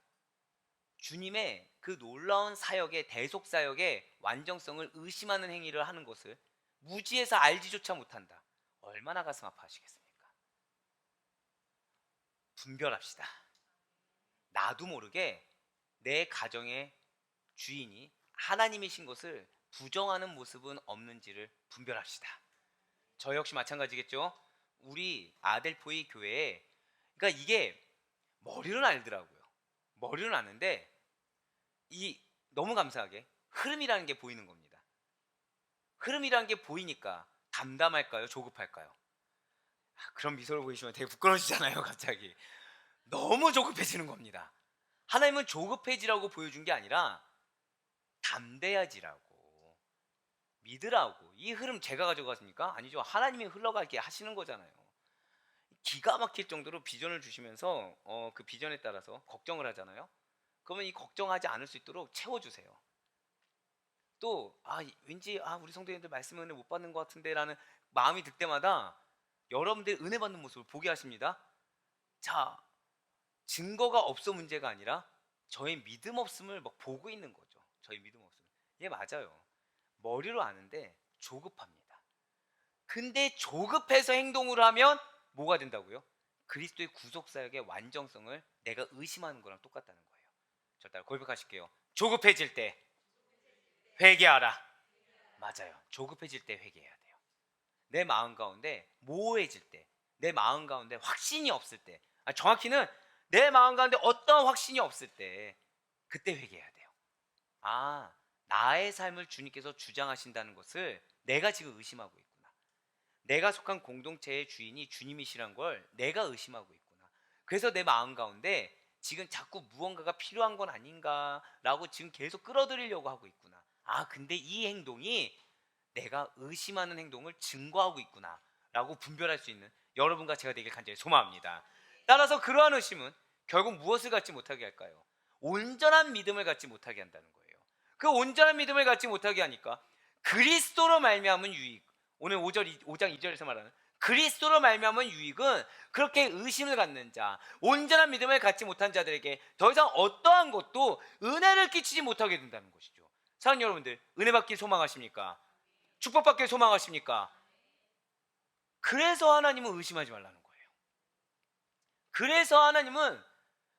주님의 그 놀라운 사역의, 대속사역의 완전성을 의심하는 행위를 하는 것을 무지해서 알지조차 못한다. 얼마나 가슴 아파하시겠습니까? 분별합시다. 나도 모르게 내 가정의 주인이 하나님이신 것을 부정하는 모습은 없는지를 분별합시다. 저 역시 마찬가지겠죠. 우리 아델포이 교회에, 그러니까 이게 머리로는 알더라고요. 머리로는 아는데 이 너무 감사하게 흐름이라는 게 보이는 겁니다. 흐름이라는 게 보이니까 담담할까요? 조급할까요? 그런 미소를 보이시면 되게 부끄러우시잖아요, 갑자기. 너무 조급해지는 겁니다. 하나님은 조급해지라고 보여준 게 아니라 담대해지라고, 믿으라고. 이 흐름 제가 가져갔습니까? 아니죠. 하나님이 흘러가게 하시는 거잖아요. 기가 막힐 정도로 비전을 주시면서 그 비전에 따라서 걱정을 하잖아요. 그러면 이 걱정하지 않을 수 있도록 채워주세요. 또 왠지 우리 성도님들 말씀 은혜 못 받는 것 같은데 라는 마음이 들 때마다 여러분들 은혜 받는 모습을 보게 하십니다. 자, 증거가 없어 문제가 아니라 저의 믿음 없음을 막 보고 있는 거죠. 저희 믿음 없음. 예, 맞아요. 머리로 아는데 조급합니다. 근데 조급해서 행동을 하면 뭐가 된다고요? 그리스도의 구속사역의 완전성을 내가 의심하는 거랑 똑같다는 거예요. 저 따라 고백하실게요. 조급해질 때 회개하라. 맞아요. 조급해질 때 회개해야 돼요. 내 마음 가운데 모호해질 때, 내 마음 가운데 확신이 없을 때, 정확히는 내 마음 가운데 어떤 확신이 없을 때 그때 회개해야 돼요. 나의 삶을 주님께서 주장하신다는 것을 내가 지금 의심하고 있구나. 내가 속한 공동체의 주인이 주님이시란 걸 내가 의심하고 있구나. 그래서 내 마음 가운데 지금 자꾸 무언가가 필요한 건 아닌가라고 지금 계속 끌어들이려고 하고 있구나. 근데 이 행동이 내가 의심하는 행동을 증거하고 있구나 라고 분별할 수 있는 여러분과 제가 되길 간절히 소망합니다. 따라서 그러한 의심은 결국 무엇을 갖지 못하게 할까요? 온전한 믿음을 갖지 못하게 한다는 거예요. 그 온전한 믿음을 갖지 못하게 하니까 그리스도로 말미암은 유익, 오늘 5장 2절에서 말하는 그리스도로 말미암은 유익은 그렇게 의심을 갖는 자, 온전한 믿음을 갖지 못한 자들에게 더 이상 어떠한 것도 은혜를 끼치지 못하게 된다는 것이죠. 사랑하는 여러분들, 은혜 받길 소망하십니까? 축복받길 소망하십니까? 그래서 하나님은 의심하지 말라는 거예요. 그래서 하나님은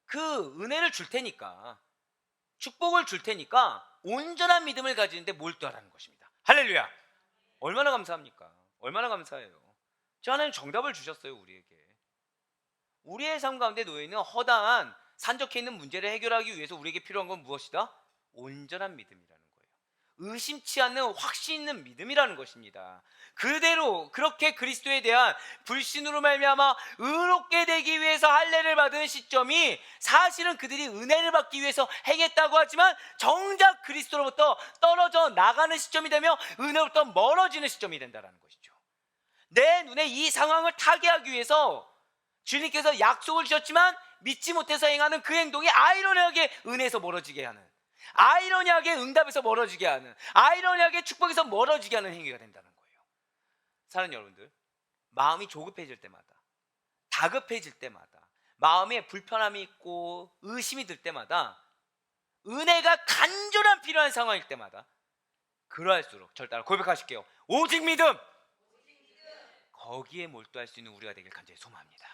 그 은혜를 줄 테니까, 축복을 줄 테니까 온전한 믿음을 가지는데 몰두하라는 것입니다. 할렐루야. 얼마나 감사합니까? 얼마나 감사해요. 저 하나님 정답을 주셨어요. 우리의 삶 가운데 놓여있는 허다한 산적해 있는 문제를 해결하기 위해서 우리에게 필요한 건 무엇이다? 온전한 믿음이라는 거예요. 의심치 않는 확신 있는 믿음이라는 것입니다. 그대로 그렇게 그리스도에 대한 불신으로 말미암아 의롭게 되기 위해서 할례를 받은 시점이 사실은 그들이 은혜를 받기 위해서 행했다고 하지만 정작 그리스도로부터 떨어져 나가는 시점이 되며 은혜로부터 멀어지는 시점이 된다는 것이죠. 내 눈에 이 상황을 타개하기 위해서 주님께서 약속을 주셨지만 믿지 못해서 행하는 그 행동이 아이러니하게 은혜에서 멀어지게 하는, 아이러니하게 응답에서 멀어지게 하는, 아이러니하게 축복에서 멀어지게 하는 행위가 된다는 거예요. 사랑하는 여러분들, 마음이 조급해질 때마다, 다급해질 때마다, 마음에 불편함이 있고 의심이 들 때마다, 은혜가 간절한 필요한 상황일 때마다 그러할수록 저를 따라 고백하실게요. 오직 믿음! 거기에 몰두할 수 있는 우리가 되길 간절히 소망합니다.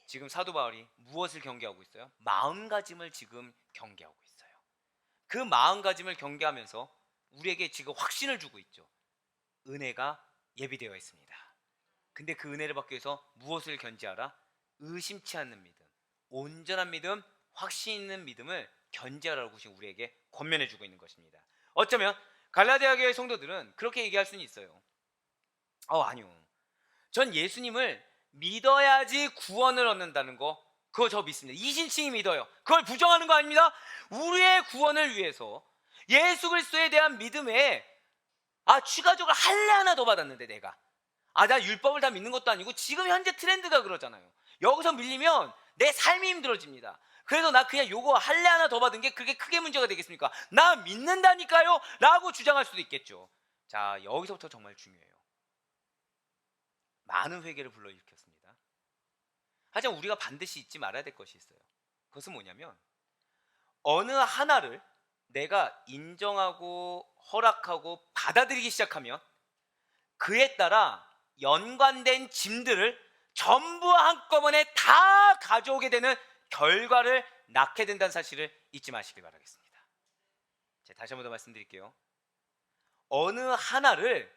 지금 사도 바울이 무엇을 경계하고 있어요? 마음가짐을 지금 경계하고 있어요. 그 마음가짐을 경계하면서 우리에게 지금 확신을 주고 있죠. 은혜가 예비되어 있습니다. 근데 그 은혜를 받기 위해서 무엇을 견지하라? 의심치 않는 믿음, 온전한 믿음, 확신 있는 믿음을 견지하라고 지금 우리에게 권면해 주고 있는 것입니다. 어쩌면 갈라디아 교회 성도들은 그렇게 얘기할 수는 있어요. 아니요, 전 예수님을 믿어야지 구원을 얻는다는 거, 그거 저 믿습니다. 이신칭이 믿어요. 그걸 부정하는 거 아닙니다. 우리의 구원을 위해서 예수 그리스도에 대한 믿음에 추가적으로 할례 하나 더 받았는데 내가 나 율법을 다 믿는 것도 아니고 지금 현재 트렌드가 그러잖아요. 여기서 밀리면 내 삶이 힘들어집니다. 그래서 나 그냥 요거 할례 하나 더 받은 게 그게 크게 문제가 되겠습니까? 나 믿는다니까요 라고 주장할 수도 있겠죠. 자, 여기서부터 정말 중요해요. 많은 회개를 불러일으켰습니다. 하지만 우리가 반드시 잊지 말아야 될 것이 있어요. 그것은 뭐냐면 어느 하나를 내가 인정하고 허락하고 받아들이기 시작하면 그에 따라 연관된 짐들을 전부 한꺼번에 다 가져오게 되는 결과를 낳게 된다는 사실을 잊지 마시길 바라겠습니다. 제가 다시 한 번 더 말씀드릴게요. 어느 하나를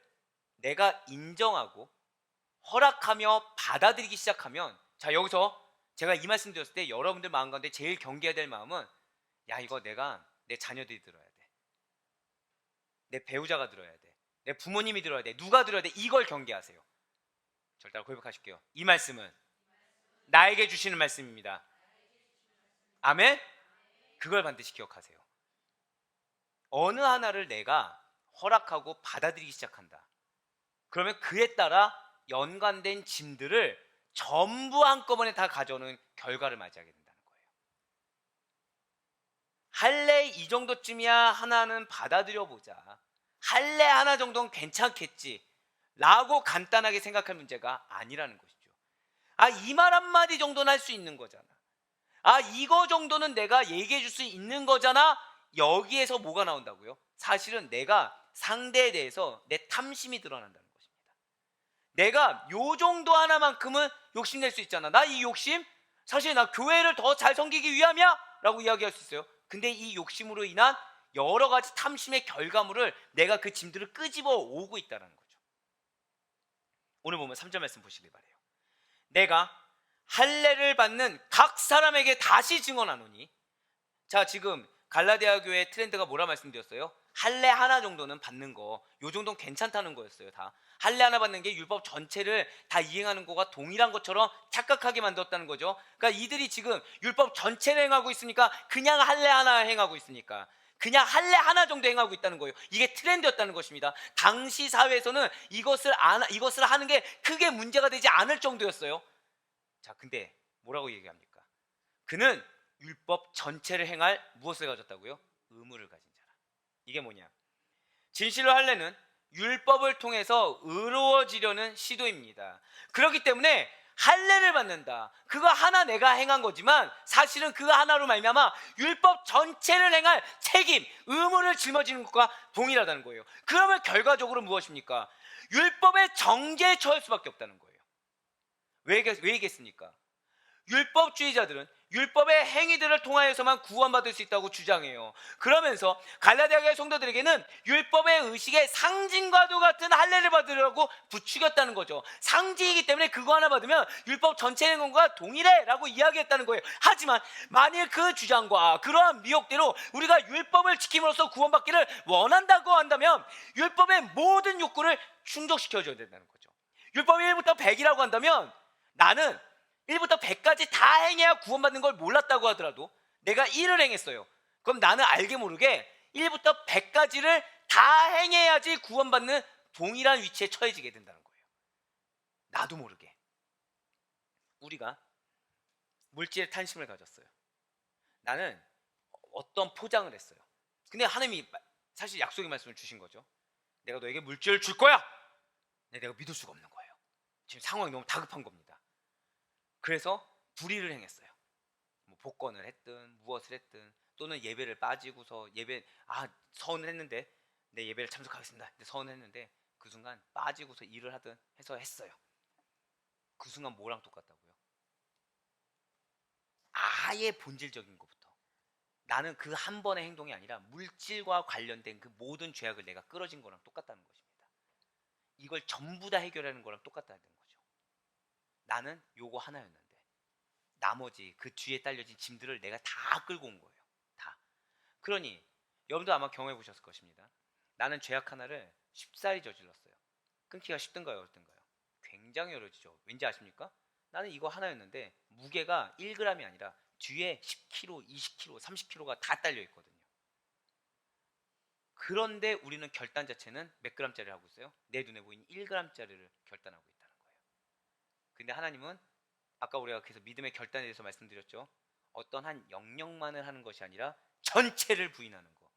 내가 인정하고 허락하며 받아들이기 시작하면, 자, 여기서 제가 이 말씀 드렸을 때 여러분들 마음 가운데 제일 경계해야 될 마음은 이거 내가 내 자녀들이 들어야 돼, 내 배우자가 들어야 돼, 내 부모님이 들어야 돼. 누가 들어야 돼? 이걸 경계하세요. 저를 따라 고백하실게요. 이 말씀은 나에게 주시는 말씀입니다. 아멘? 그걸 반드시 기억하세요. 어느 하나를 내가 허락하고 받아들이기 시작한다. 그러면 그에 따라 연관된 짐들을 전부 한꺼번에 다 가져오는 결과를 맞이하게 된다는 거예요. 할래 이 정도쯤이야 하나는 받아들여 보자. 할래 하나 정도는 괜찮겠지 라고 간단하게 생각할 문제가 아니라는 것이죠. 이 말 한마디 정도는 할 수 있는 거잖아. 이거 정도는 내가 얘기해 줄 수 있는 거잖아. 여기에서 뭐가 나온다고요? 사실은 내가 상대에 대해서 내 탐심이 드러난다는 것입니다. 내가 요 정도 하나만큼은 욕심낼 수 있잖아. 나 이 욕심 사실 나 교회를 더 잘 섬기기 위함이야 라고 이야기할 수 있어요. 근데 이 욕심으로 인한 여러 가지 탐심의 결과물을 내가 그 짐들을 끄집어 오고 있다는 거죠. 오늘 보면 3절 말씀 보시길 바래요. 내가 할례를 받는 각 사람에게 다시 증언하노니. 자, 지금 갈라디아 교회 트렌드가 뭐라 말씀드렸어요? 할례 하나 정도는 받는 거, 요 정도는 괜찮다는 거였어요. 다 할례 하나 받는 게 율법 전체를 다 이행하는 거가 동일한 것처럼 착각하게 만들었다는 거죠. 그러니까 이들이 지금 율법 전체를 행하고 있으니까 그냥 할례 하나 행하고 있으니까 그냥 할례 하나 정도 행하고 있다는 거예요. 이게 트렌드였다는 것입니다. 당시 사회에서는 이것을 하는 게 크게 문제가 되지 않을 정도였어요. 자, 근데 뭐라고 얘기합니까? 그는 율법 전체를 행할 무엇을 가졌다고요? 의무를 가진 자라. 이게 뭐냐? 진실로 할례는 율법을 통해서 의로워지려는 시도입니다. 그렇기 때문에 할례를 받는다. 그거 하나 내가 행한 거지만 사실은 그거 하나로 말미암아 율법 전체를 행할 책임, 의무를 짊어지는 것과 동일하다는 거예요. 그러면 결과적으로 무엇입니까? 율법의 정죄에 처할 수밖에 없다는 거예요. 왜 이겠습니까? 율법주의자들은 율법의 행위들을 통하여서만 구원받을 수 있다고 주장해요. 그러면서 갈라디아 교회 성도들에게는 율법의 의식의 상징과도 같은 할례를 받으려고 부추겼다는 거죠. 상징이기 때문에 그거 하나 받으면 율법 전체 행위과 동일해 라고 이야기했다는 거예요. 하지만 만일 그 주장과 그러한 미혹대로 우리가 율법을 지킴으로써 구원받기를 원한다고 한다면 율법의 모든 욕구를 충족시켜줘야 된다는 거죠. 율법이 1부터 100이라고 한다면 나는 1부터 100까지 다 행해야 구원받는 걸 몰랐다고 하더라도 내가 1을 행했어요. 그럼 나는 알게 모르게 1부터 100까지를 다 행해야지 구원받는 동일한 위치에 처해지게 된다는 거예요. 나도 모르게 우리가 물질의 탐심을 가졌어요. 나는 어떤 포장을 했어요. 근데 하나님이 사실 약속의 말씀을 주신 거죠. 내가 너에게 물질을 줄 거야. 내가 믿을 수가 없는 거예요. 지금 상황이 너무 다급한 겁니다. 그래서 불의를 행했어요. 뭐 복권을 했든 무엇을 했든 또는 예배를 빠지고서 서운을 했는데 내 예배를 참석하겠습니다. 근데 서운을 했는데 그 순간 빠지고서 일을 하든 해서 했어요. 그 순간 뭐랑 똑같다고요? 아예 본질적인 것부터 나는 그 한 번의 행동이 아니라 물질과 관련된 그 모든 죄악을 내가 끌어진 거랑 똑같다는 것입니다. 이걸 전부 다 해결하는 거랑 똑같다는 거죠. 나는 요거 하나였는데 나머지 그 뒤에 딸려진 짐들을 내가 다 끌고 온 거예요. 다. 그러니 여러분도 아마 경험해 보셨을 것입니다. 나는 죄악 하나를 쉽사리 저질렀어요. 끊기가 쉽든가요, 어렵든가요? 굉장히 어려지죠. 왠지 아십니까? 나는 이거 하나였는데 무게가 1g이 아니라 뒤에 10kg, 20kg, 30kg가 다 딸려 있거든요. 그런데 우리는 결단 자체는 몇 g짜리를 하고 있어요? 내 눈에 보이는 1g짜리를 결단하고 있다는 거예요. 근데 하나님은 아까 우리가 계속 믿음의 결단에 대해서 말씀드렸죠. 어떤 한 영역만을 하는 것이 아니라 전체를 부인하는 거,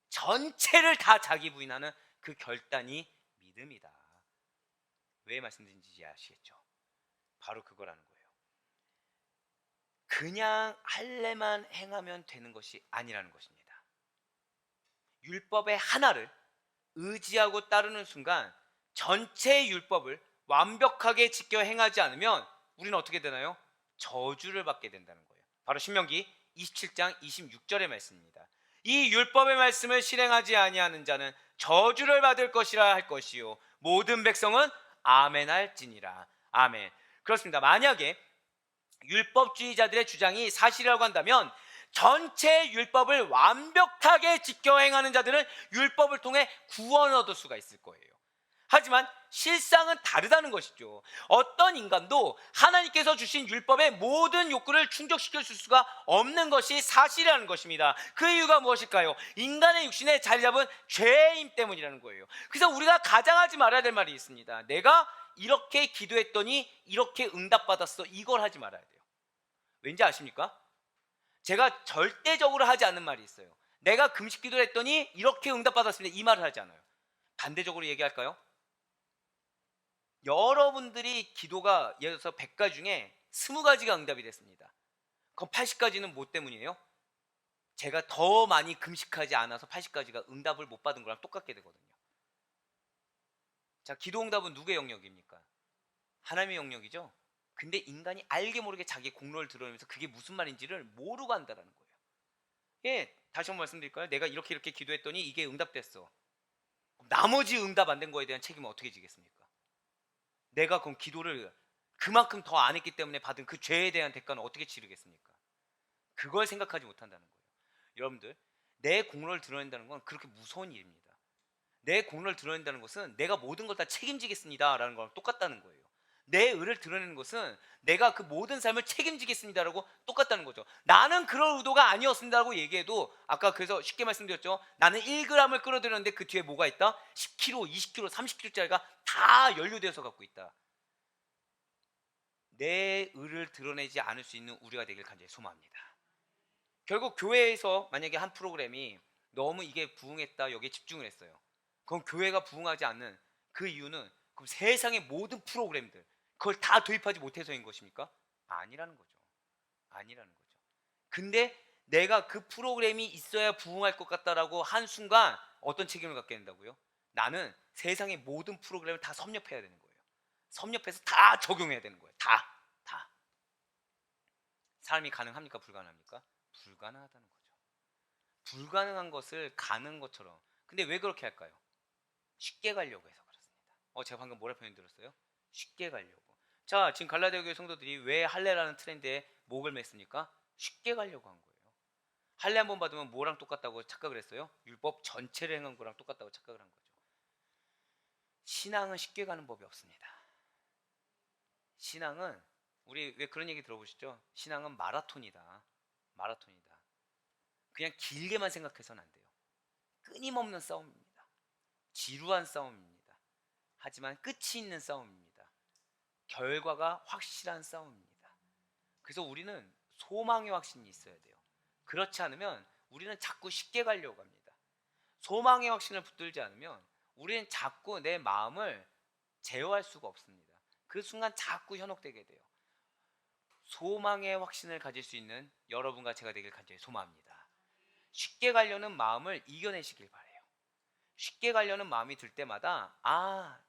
전체를 다 자기 부인하는 그 결단이 믿음이다. 왜 말씀드린지 아시겠죠? 바로 그거라는 거예요. 그냥 할례만 행하면 되는 것이 아니라는 것입니다. 율법의 하나를 의지하고 따르는 순간 전체 율법을 완벽하게 지켜 행하지 않으면 우리는 어떻게 되나요? 저주를 받게 된다는 거예요. 바로 신명기 27장 26절의 말씀입니다. 이 율법의 말씀을 실행하지 아니하는 자는 저주를 받을 것이라 할 것이요 모든 백성은 아멘할지니라. 아멘. 그렇습니다. 만약에 율법주의자들의 주장이 사실이라고 한다면 전체 율법을 완벽하게 지켜 행하는 자들은 율법을 통해 구원을 얻을 수가 있을 거예요. 하지만 실상은 다르다는 것이죠. 어떤 인간도 하나님께서 주신 율법의 모든 욕구를 충족시킬 수가 없는 것이 사실이라는 것입니다. 그 이유가 무엇일까요? 인간의 육신에 자리 잡은 죄임 때문이라는 거예요. 그래서 우리가 가장 하지 말아야 될 말이 있습니다. 내가 이렇게 기도했더니 이렇게 응답받았어. 이걸 하지 말아야 돼요. 왠지 아십니까? 제가 절대적으로 하지 않는 말이 있어요. 내가 금식 기도를 했더니 이렇게 응답받았습니다. 이 말을 하지 않아요. 반대적으로 얘기할까요? 여러분들이 기도가 예를 들어서 100가지 중에 20가지가 응답이 됐습니다. 그럼 80가지는 뭐 때문이에요? 제가 더 많이 금식하지 않아서 80가지가 응답을 못 받은 거랑 똑같게 되거든요. 자, 기도 응답은 누구의 영역입니까? 하나님의 영역이죠. 근데 인간이 알게 모르게 자기 공로를 드러내면서 그게 무슨 말인지를 모르고 한다는 거예요. 예, 다시 한번 말씀드릴까요? 내가 이렇게 기도했더니 이게 응답됐어. 나머지 응답 안 된 거에 대한 책임은 어떻게 지겠습니까? 내가 그럼 기도를 그만큼 더 안 했기 때문에 받은 그 죄에 대한 대가는 어떻게 치르겠습니까? 그걸 생각하지 못한다는 거예요. 여러분들, 내 공로를 드러낸다는 건 그렇게 무서운 일입니다. 내 공로를 드러낸다는 것은 내가 모든 걸 다 책임지겠습니다 라는 거랑 똑같다는 거예요. 내 의를 드러내는 것은 내가 그 모든 삶을 책임지겠습니다라고 똑같다는 거죠. 나는 그런 의도가 아니었습니다라고 얘기해도, 아까 그래서 쉽게 말씀드렸죠. 나는 1g을 끌어들였는데 그 뒤에 뭐가 있다? 10kg, 20kg, 30kg짜리가 다 연루되어서 갖고 있다. 내 의를 드러내지 않을 수 있는 우리가 되길 간절히 소망합니다. 결국 교회에서 만약에 한 프로그램이 너무 이게 부흥했다, 여기에 집중을 했어요. 그럼 교회가 부흥하지 않는 그 이유는 그럼 세상의 모든 프로그램들 그걸 다 도입하지 못해서인 것입니까? 아니라는 거죠. 아니라는 거죠. 근데 내가 그 프로그램이 있어야 부흥할 것 같다라고 한 순간 어떤 책임을 갖게 된다고요? 나는 세상의 모든 프로그램을 다 섭렵해야 되는 거예요. 섭렵해서 다 적용해야 되는 거예요. 다. 사람이 가능합니까? 불가능합니까? 불가능하다는 거죠. 불가능한 것을 가능한 것처럼. 근데 왜 그렇게 할까요? 쉽게 가려고 해서 그렇습니다. 제가 방금 뭐라 표현 들었어요? 쉽게 가려고. 자, 지금 갈라디아 교회 성도들이 왜 할례라는 트렌드에 목을 맸습니까? 쉽게 가려고 한 거예요. 할례 한 번 받으면 뭐랑 똑같다고 착각을 했어요? 율법 전체를 행한 거랑 똑같다고 착각을 한 거죠. 신앙은 쉽게 가는 법이 없습니다. 신앙은, 우리 왜 그런 얘기 들어보시죠? 신앙은 마라톤이다. 마라톤이다. 그냥 길게만 생각해서는 안 돼요. 끊임없는 싸움입니다. 지루한 싸움입니다. 하지만 끝이 있는 싸움입니다. 결과가 확실한 싸움입니다. 그래서 우리는 소망의 확신이 있어야 돼요. 그렇지 않으면 우리는 자꾸 쉽게 가려고 합니다. 소망의 확신을 붙들지 않으면 우리는 자꾸 내 마음을 제어할 수가 없습니다. 그 순간 자꾸 현혹되게 돼요. 소망의 확신을 가질 수 있는 여러분과 제가 되길 간절히 소망합니다. 쉽게 가려는 마음을 이겨내시길 바래요. 쉽게 가려는 마음이 들 때마다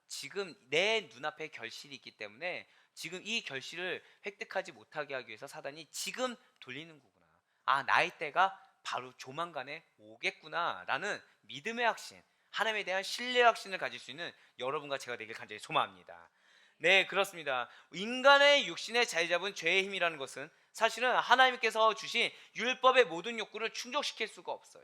지금 내 눈앞에 결실이 있기 때문에 지금 이 결실을 획득하지 못하게 하기 위해서 사단이 지금 돌리는 거구나. 나의 때가 바로 조만간에 오겠구나 라는 믿음의 확신, 하나님에 대한 신뢰의 확신을 가질 수 있는 여러분과 제가 되길 간절히 소망합니다. 네, 그렇습니다. 인간의 육신에 자리 잡은 죄의 힘이라는 것은 사실은 하나님께서 주신 율법의 모든 욕구를 충족시킬 수가 없어요.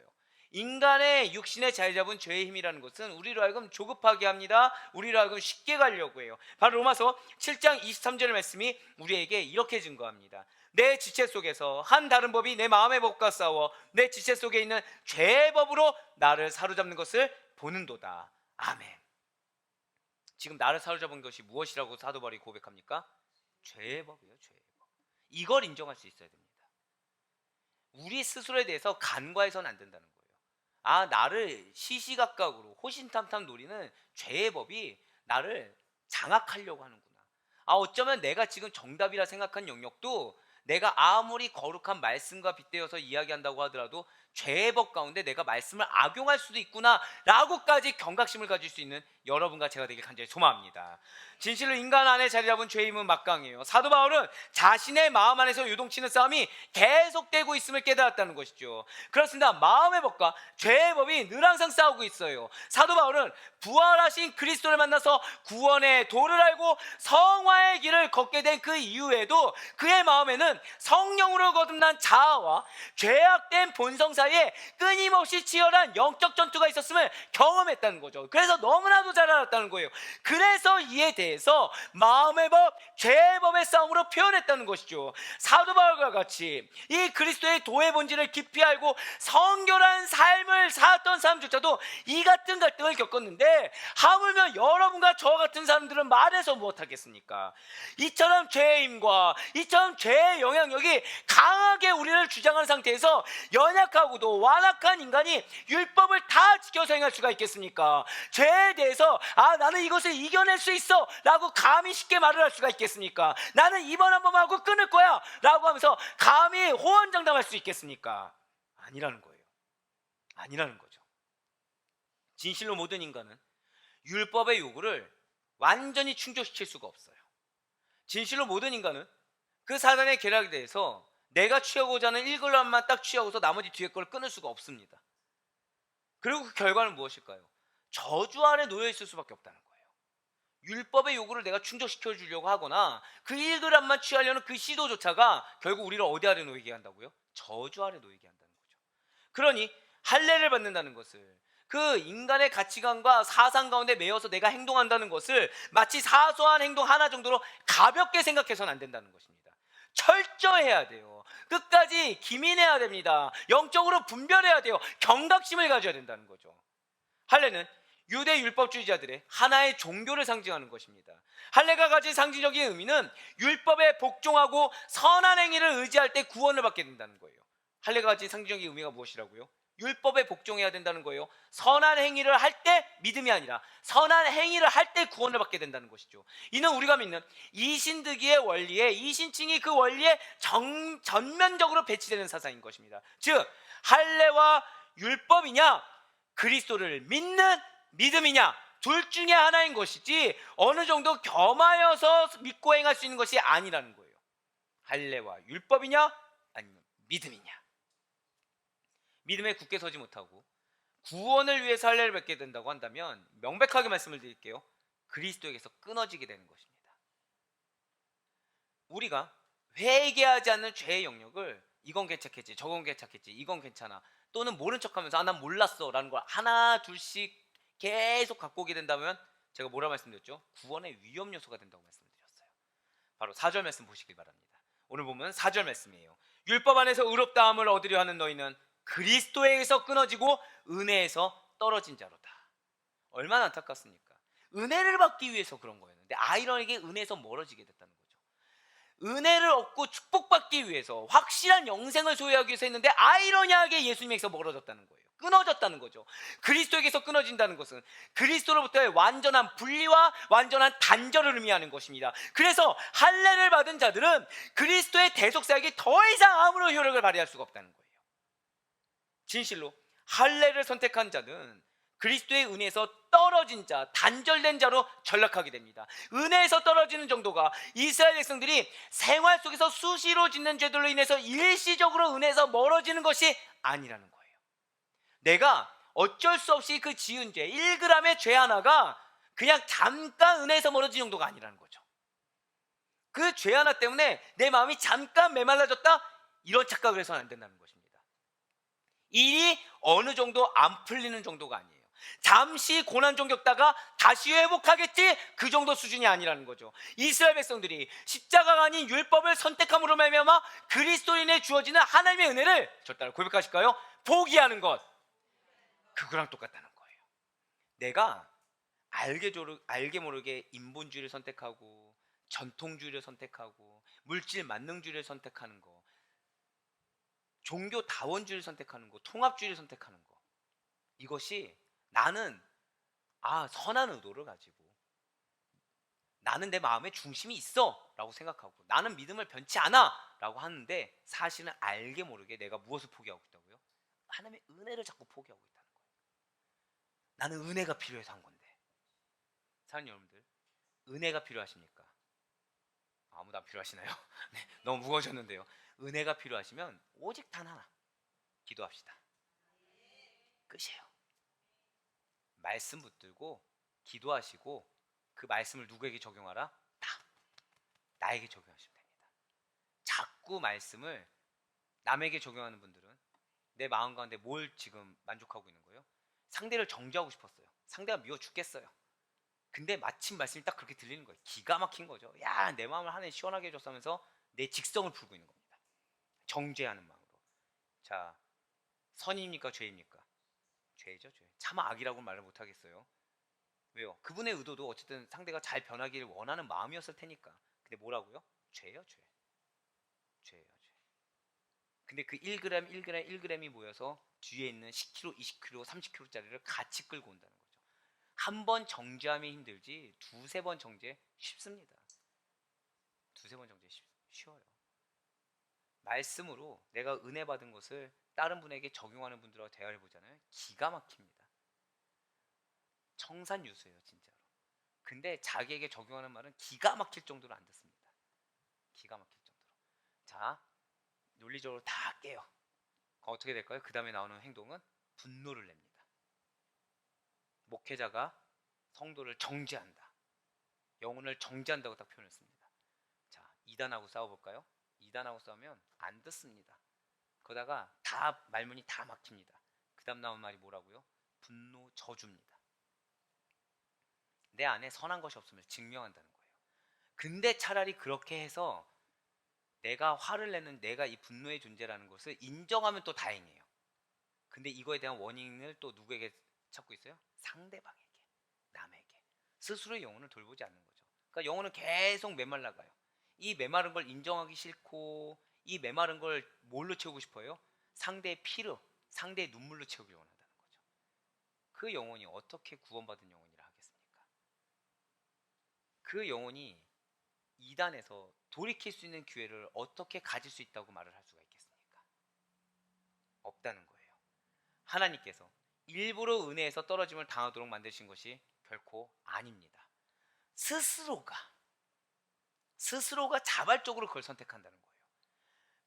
인간의 육신에 자리 잡은 죄의 힘이라는 것은 우리로 하여금 조급하게 합니다. 우리로 하여금 쉽게 가려고 해요. 바로 로마서 7장 23절의 말씀이 우리에게 이렇게 증거합니다. 내 지체 속에서 한 다른 법이 내 마음의 법과 싸워 내 지체 속에 있는 죄의 법으로 나를 사로잡는 것을 보는도다. 아멘. 지금 나를 사로잡은 것이 무엇이라고 사도 바울이 고백합니까? 죄의 법이에요. 죄의 법. 이걸 인정할 수 있어야 됩니다. 우리 스스로에 대해서 간과해서는 안 된다는 거예요. 나를 시시각각으로 호신탐탐 노리는 죄의 법이 나를 장악하려고 하는구나. 어쩌면 내가 지금 정답이라 생각한 영역도 내가 아무리 거룩한 말씀과 빗대어서 이야기한다고 하더라도 죄의 법 가운데 내가 말씀을 악용할 수도 있구나라고까지 경각심을 가질 수 있는 여러분과 제가 되길 간절히 소망합니다. 진실로 인간 안에 자리 잡은 죄의 힘은 막강해요. 사도 바울은 자신의 마음 안에서 요동치는 싸움이 계속되고 있음을 깨달았다는 것이죠. 그렇습니다. 마음의 법과 죄의 법이 늘 항상 싸우고 있어요. 사도 바울은 부활하신 그리스도를 만나서 구원의 도를 알고 성화의 길을 걷게 된 그 이후에도 그의 마음에는 성령으로 거듭난 자아와 죄악된 본성 사이에 끊임없이 치열한 영적 전투가 있었음을 경험했다는 거죠. 그래서 너무나도 잘 알았다는 거예요. 그래서 이에 대해서 마음의 법, 죄의 법의 싸움으로 표현했다는 것이죠. 사도 바울과 같이 이 그리스도의 도의 본질을 깊이 알고 성결한 삶을 살았던 사람조차도 이 같은 갈등을 겪었는데, 하물며 여러분과 저와 같은 사람들은 말해서 무엇하겠습니까? 이처럼 죄의 힘과 이처럼 죄의 영향력이 강하게 우리를 주장하는 상태에서 연약하고도 완악한 인간이 율법을 다 지켜서 행할 수가 있겠습니까? 죄에 대해서 나는 이것을 이겨낼 수 있어 라고 감히 쉽게 말을 할 수가 있겠습니까? 나는 이번 한 번만 하고 끊을 거야 라고 하면서 감히 호언장담할 수 있겠습니까? 아니라는 거예요. 아니라는 거죠. 진실로 모든 인간은 율법의 요구를 완전히 충족시킬 수가 없어요. 진실로 모든 인간은 그 사단의 계략에 대해서 내가 취하고자 하는 1g만 딱 취하고서 나머지 뒤에 걸 끊을 수가 없습니다. 그리고 그 결과는 무엇일까요? 저주 아래 놓여 있을 수밖에 없다는 거예요. 율법의 요구를 내가 충족시켜 주려고 하거나 그 1g만 취하려는 그 시도조차가 결국 우리를 어디 아래 놓이게 한다고요? 저주 아래 놓이게 한다는 거죠. 그러니 할례를 받는다는 것을, 그 인간의 가치관과 사상 가운데 매여서 내가 행동한다는 것을 마치 사소한 행동 하나 정도로 가볍게 생각해서는 안 된다는 것입니다. 철저해야 돼요. 끝까지 기민해야 됩니다. 영적으로 분별해야 돼요. 경각심을 가져야 된다는 거죠. 할례는 유대 율법주의자들의 하나의 종교를 상징하는 것입니다. 할례가 가진 상징적인 의미는 율법에 복종하고 선한 행위를 의지할 때 구원을 받게 된다는 거예요. 할례가 가진 상징적인 의미가 무엇이라고요? 율법에 복종해야 된다는 거예요. 선한 행위를 할 때 믿음이 아니라 선한 행위를 할 때 구원을 받게 된다는 것이죠. 이는 우리가 믿는 이신득이의 원리에, 이신칭이 그 원리에 전면적으로 배치되는 사상인 것입니다. 즉 할례와 율법이냐 그리스도를 믿는 믿음이냐, 둘 중에 하나인 것이지 어느 정도 겸하여서 믿고 행할 수 있는 것이 아니라는 거예요. 할례와 율법이냐 아니면 믿음이냐. 믿음에 굳게 서지 못하고 구원을 위해서 할례를 맺게 된다고 한다면 명백하게 말씀을 드릴게요. 그리스도에게서 끊어지게 되는 것입니다. 우리가 회개하지 않는 죄의 영역을 이건 괜찮겠지, 저건 괜찮겠지, 이건 괜찮아, 또는 모른 척하면서 난 몰랐어 라는 걸 하나 둘씩 계속 갖고 오게 된다면 제가 뭐라 말씀드렸죠? 구원의 위험 요소가 된다고 말씀드렸어요. 바로 4절 말씀 보시길 바랍니다. 오늘 보면 4절 말씀이에요. 율법 안에서 의롭다함을 얻으려 하는 너희는 그리스도에게서 끊어지고 은혜에서 떨어진 자로다. 얼마나 안타깝습니까? 은혜를 받기 위해서 그런 거였는데 아이러니하게 은혜에서 멀어지게 됐다는 거죠. 은혜를 얻고 축복받기 위해서 확실한 영생을 소유하기 위해서 했는데 아이러니하게 예수님에게서 멀어졌다는 거예요. 끊어졌다는 거죠. 그리스도에게서 끊어진다는 것은 그리스도로부터의 완전한 분리와 완전한 단절을 의미하는 것입니다. 그래서 할례를 받은 자들은 그리스도의 대속사역이 더 이상 아무런 효력을 발휘할 수가 없다는 거예요. 진실로 할례를 선택한 자는 그리스도의 은혜에서 떨어진 자, 단절된 자로 전락하게 됩니다. 은혜에서 떨어지는 정도가 이스라엘 백성들이 생활 속에서 수시로 짓는 죄들로 인해서 일시적으로 은혜에서 멀어지는 것이 아니라는 거예요. 내가 어쩔 수 없이 그 지은 죄 1g의 죄 하나가 그냥 잠깐 은혜에서 멀어진 정도가 아니라는 거죠. 그 죄 하나 때문에 내 마음이 잠깐 메말라졌다, 이런 착각을 해서는 안 된다는 것입니다. 일이 어느 정도 안 풀리는 정도가 아니에요. 잠시 고난 좀 겪다가 다시 회복하겠지, 그 정도 수준이 아니라는 거죠. 이스라엘 백성들이 십자가가 아닌 율법을 선택함으로 말미암아 그리스도인에 주어지는 하나님의 은혜를, 저 따라 고백하실까요? 포기하는 것, 그거랑 똑같다는 거예요. 내가 알게 모르게 인본주의를 선택하고 전통주의를 선택하고 물질 만능주의를 선택하는 거, 종교다원주의를 선택하는 거, 통합주의를 선택하는 거, 이것이 나는 선한 의도를 가지고 나는 내 마음에 중심이 있어 라고 생각하고 나는 믿음을 변치 않아 라고 하는데 사실은 알게 모르게 내가 무엇을 포기하고 있다고요? 하나님의 은혜를 자꾸 포기하고 있다는 거예요. 나는 은혜가 필요해서 한 건데. 사랑하는 여러분들, 은혜가 필요하십니까? 아무도 안 필요하시나요? 네, 너무 무거워졌는데요. 은혜가 필요하시면 오직 단 하나, 기도합시다. 끝이에요. 말씀 붙들고 기도하시고 그 말씀을 누구에게 적용하라? 나에게 적용하시면 됩니다. 자꾸 말씀을 남에게 적용하는 분들은 내 마음 가운데 뭘 지금 만족하고 있는 거예요? 상대를 정죄하고 싶었어요. 상대가 미워 죽겠어요. 근데 마침 말씀이 딱 그렇게 들리는 거예요. 기가 막힌 거죠. 야, 내 마음을 하나님 시원하게 해줬어 하면서 내 직성을 풀고 있는 겁니다. 정죄하는 마음으로. 자, 선입니까 죄입니까? 죄죠, 죄. 차마 악이라고 말을 못하겠어요. 왜요? 그분의 의도도 어쨌든 상대가 잘 변하기를 원하는 마음이었을 테니까. 근데 뭐라고요? 죄요, 죄. 죄예요, 죄. 근데 그 1g, 1g, 1g이 모여서 뒤에 있는 10kg, 20kg, 30kg짜리를 같이 끌고 온다는 거죠. 한 번 정죄하면 힘들지 두세 번 정죄 쉽습니다. 두세 번 정죄 쉬워요. 말씀으로 내가 은혜 받은 것을 다른 분에게 적용하는 분들과 대화를 보잖아요. 기가 막힙니다. 청산유수예요, 진짜로. 근데 자기에게 적용하는 말은 기가 막힐 정도로 안 듣습니다. 기가 막힐 정도로. 자, 논리적으로 다 깨요. 어떻게 될까요? 그 다음에 나오는 행동은 분노를 냅니다. 목회자가 성도를 정죄한다. 영혼을 정죄한다고 딱 표현을 씁니다. 자, 이단하고 싸워볼까요? 이단하고 싸우면 안 듣습니다. 그러다가 다 말문이 다 막힙니다. 그 다음 나온 말이 뭐라고요? 분노 저주입니다. 내 안에 선한 것이 없음을 증명한다는 거예요. 근데 차라리 그렇게 해서 내가 화를 내는 내가 이 분노의 존재라는 것을 인정하면 또 다행이에요. 근데 이거에 대한 원인을 또 누구에게 찾고 있어요? 상대방에게, 남에게. 스스로의 영혼을 돌보지 않는 거죠. 그러니까 영혼은 계속 메말라가요. 이 메마른 걸 인정하기 싫고 이 메마른 걸 뭘로 채우고 싶어요? 상대의 피로, 상대의 눈물로 채우길 원한다는 거죠. 그 영혼이 어떻게 구원받은 영혼이라 하겠습니까? 그 영혼이 이단에서 돌이킬 수 있는 기회를 어떻게 가질 수 있다고 말을 할 수가 있겠습니까? 없다는 거예요. 하나님께서 일부러 은혜에서 떨어짐을 당하도록 만드신 것이 결코 아닙니다. 스스로가 자발적으로 그걸 선택한다는 거예요.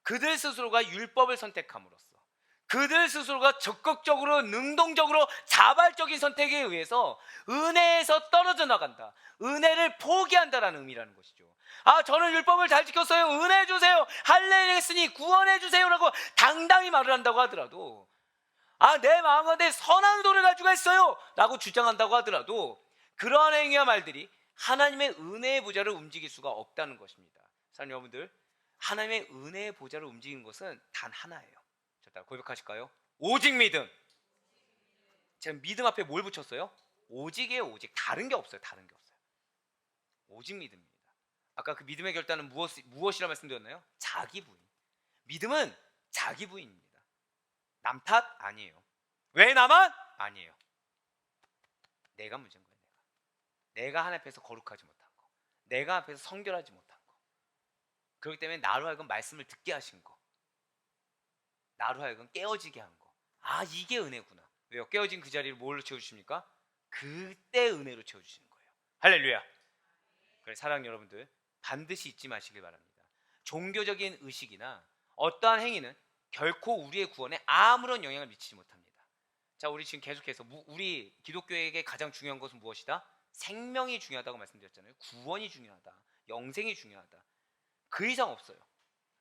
그들 스스로가 율법을 선택함으로써 그들 스스로가 적극적으로 능동적으로 자발적인 선택에 의해서 은혜에서 떨어져 나간다. 은혜를 포기한다라는 의미라는 것이죠. 아, 저는 율법을 잘 지켰어요. 은혜 주세요. 할례 했으니 구원해 주세요라고 당당히 말을 한다고 하더라도, 아, 내 마음 가운데 선한 의도를 가지고 했어요 라고 주장한다고 하더라도 그러한 행위와 말들이 하나님의 은혜의 보좌를 움직일 수가 없다는 것입니다. 사랑하는 여러분들, 하나님의 은혜의 보좌를 움직이는 것은 단 하나예요. 자, 따라 고백하실까요? 오직 믿음. 제가 믿음 앞에 뭘 붙였어요? 오직이에요. 오직. 다른 게 없어요. 다른 게 없어요. 오직 믿음입니다. 아까 그 믿음의 결단은 무엇이라 말씀드렸나요? 자기 부인. 믿음은 자기 부인입니다. 남 탓? 아니에요. 왜 나만? 아니에요. 내가 문제인 거예요. 내가 하나님 앞에서 거룩하지 못한 거, 내가 앞에서 성결하지 못한 거. 그렇기 때문에 나로 하여금 말씀을 듣게 하신 거, 나로 하여금 깨어지게 한 거. 아, 이게 은혜구나. 왜요? 깨어진 그 자리를 뭘로 채워주십니까? 그때 은혜로 채워주시는 거예요. 할렐루야. 그래, 사랑하는 여러분들, 반드시 잊지 마시길 바랍니다. 종교적인 의식이나 어떠한 행위는 결코 우리의 구원에 아무런 영향을 미치지 못합니다. 자, 우리 지금 계속해서 우리 기독교에게 가장 중요한 것은 무엇이다? 생명이 중요하다고 말씀드렸잖아요. 구원이 중요하다. 영생이 중요하다. 그 이상 없어요.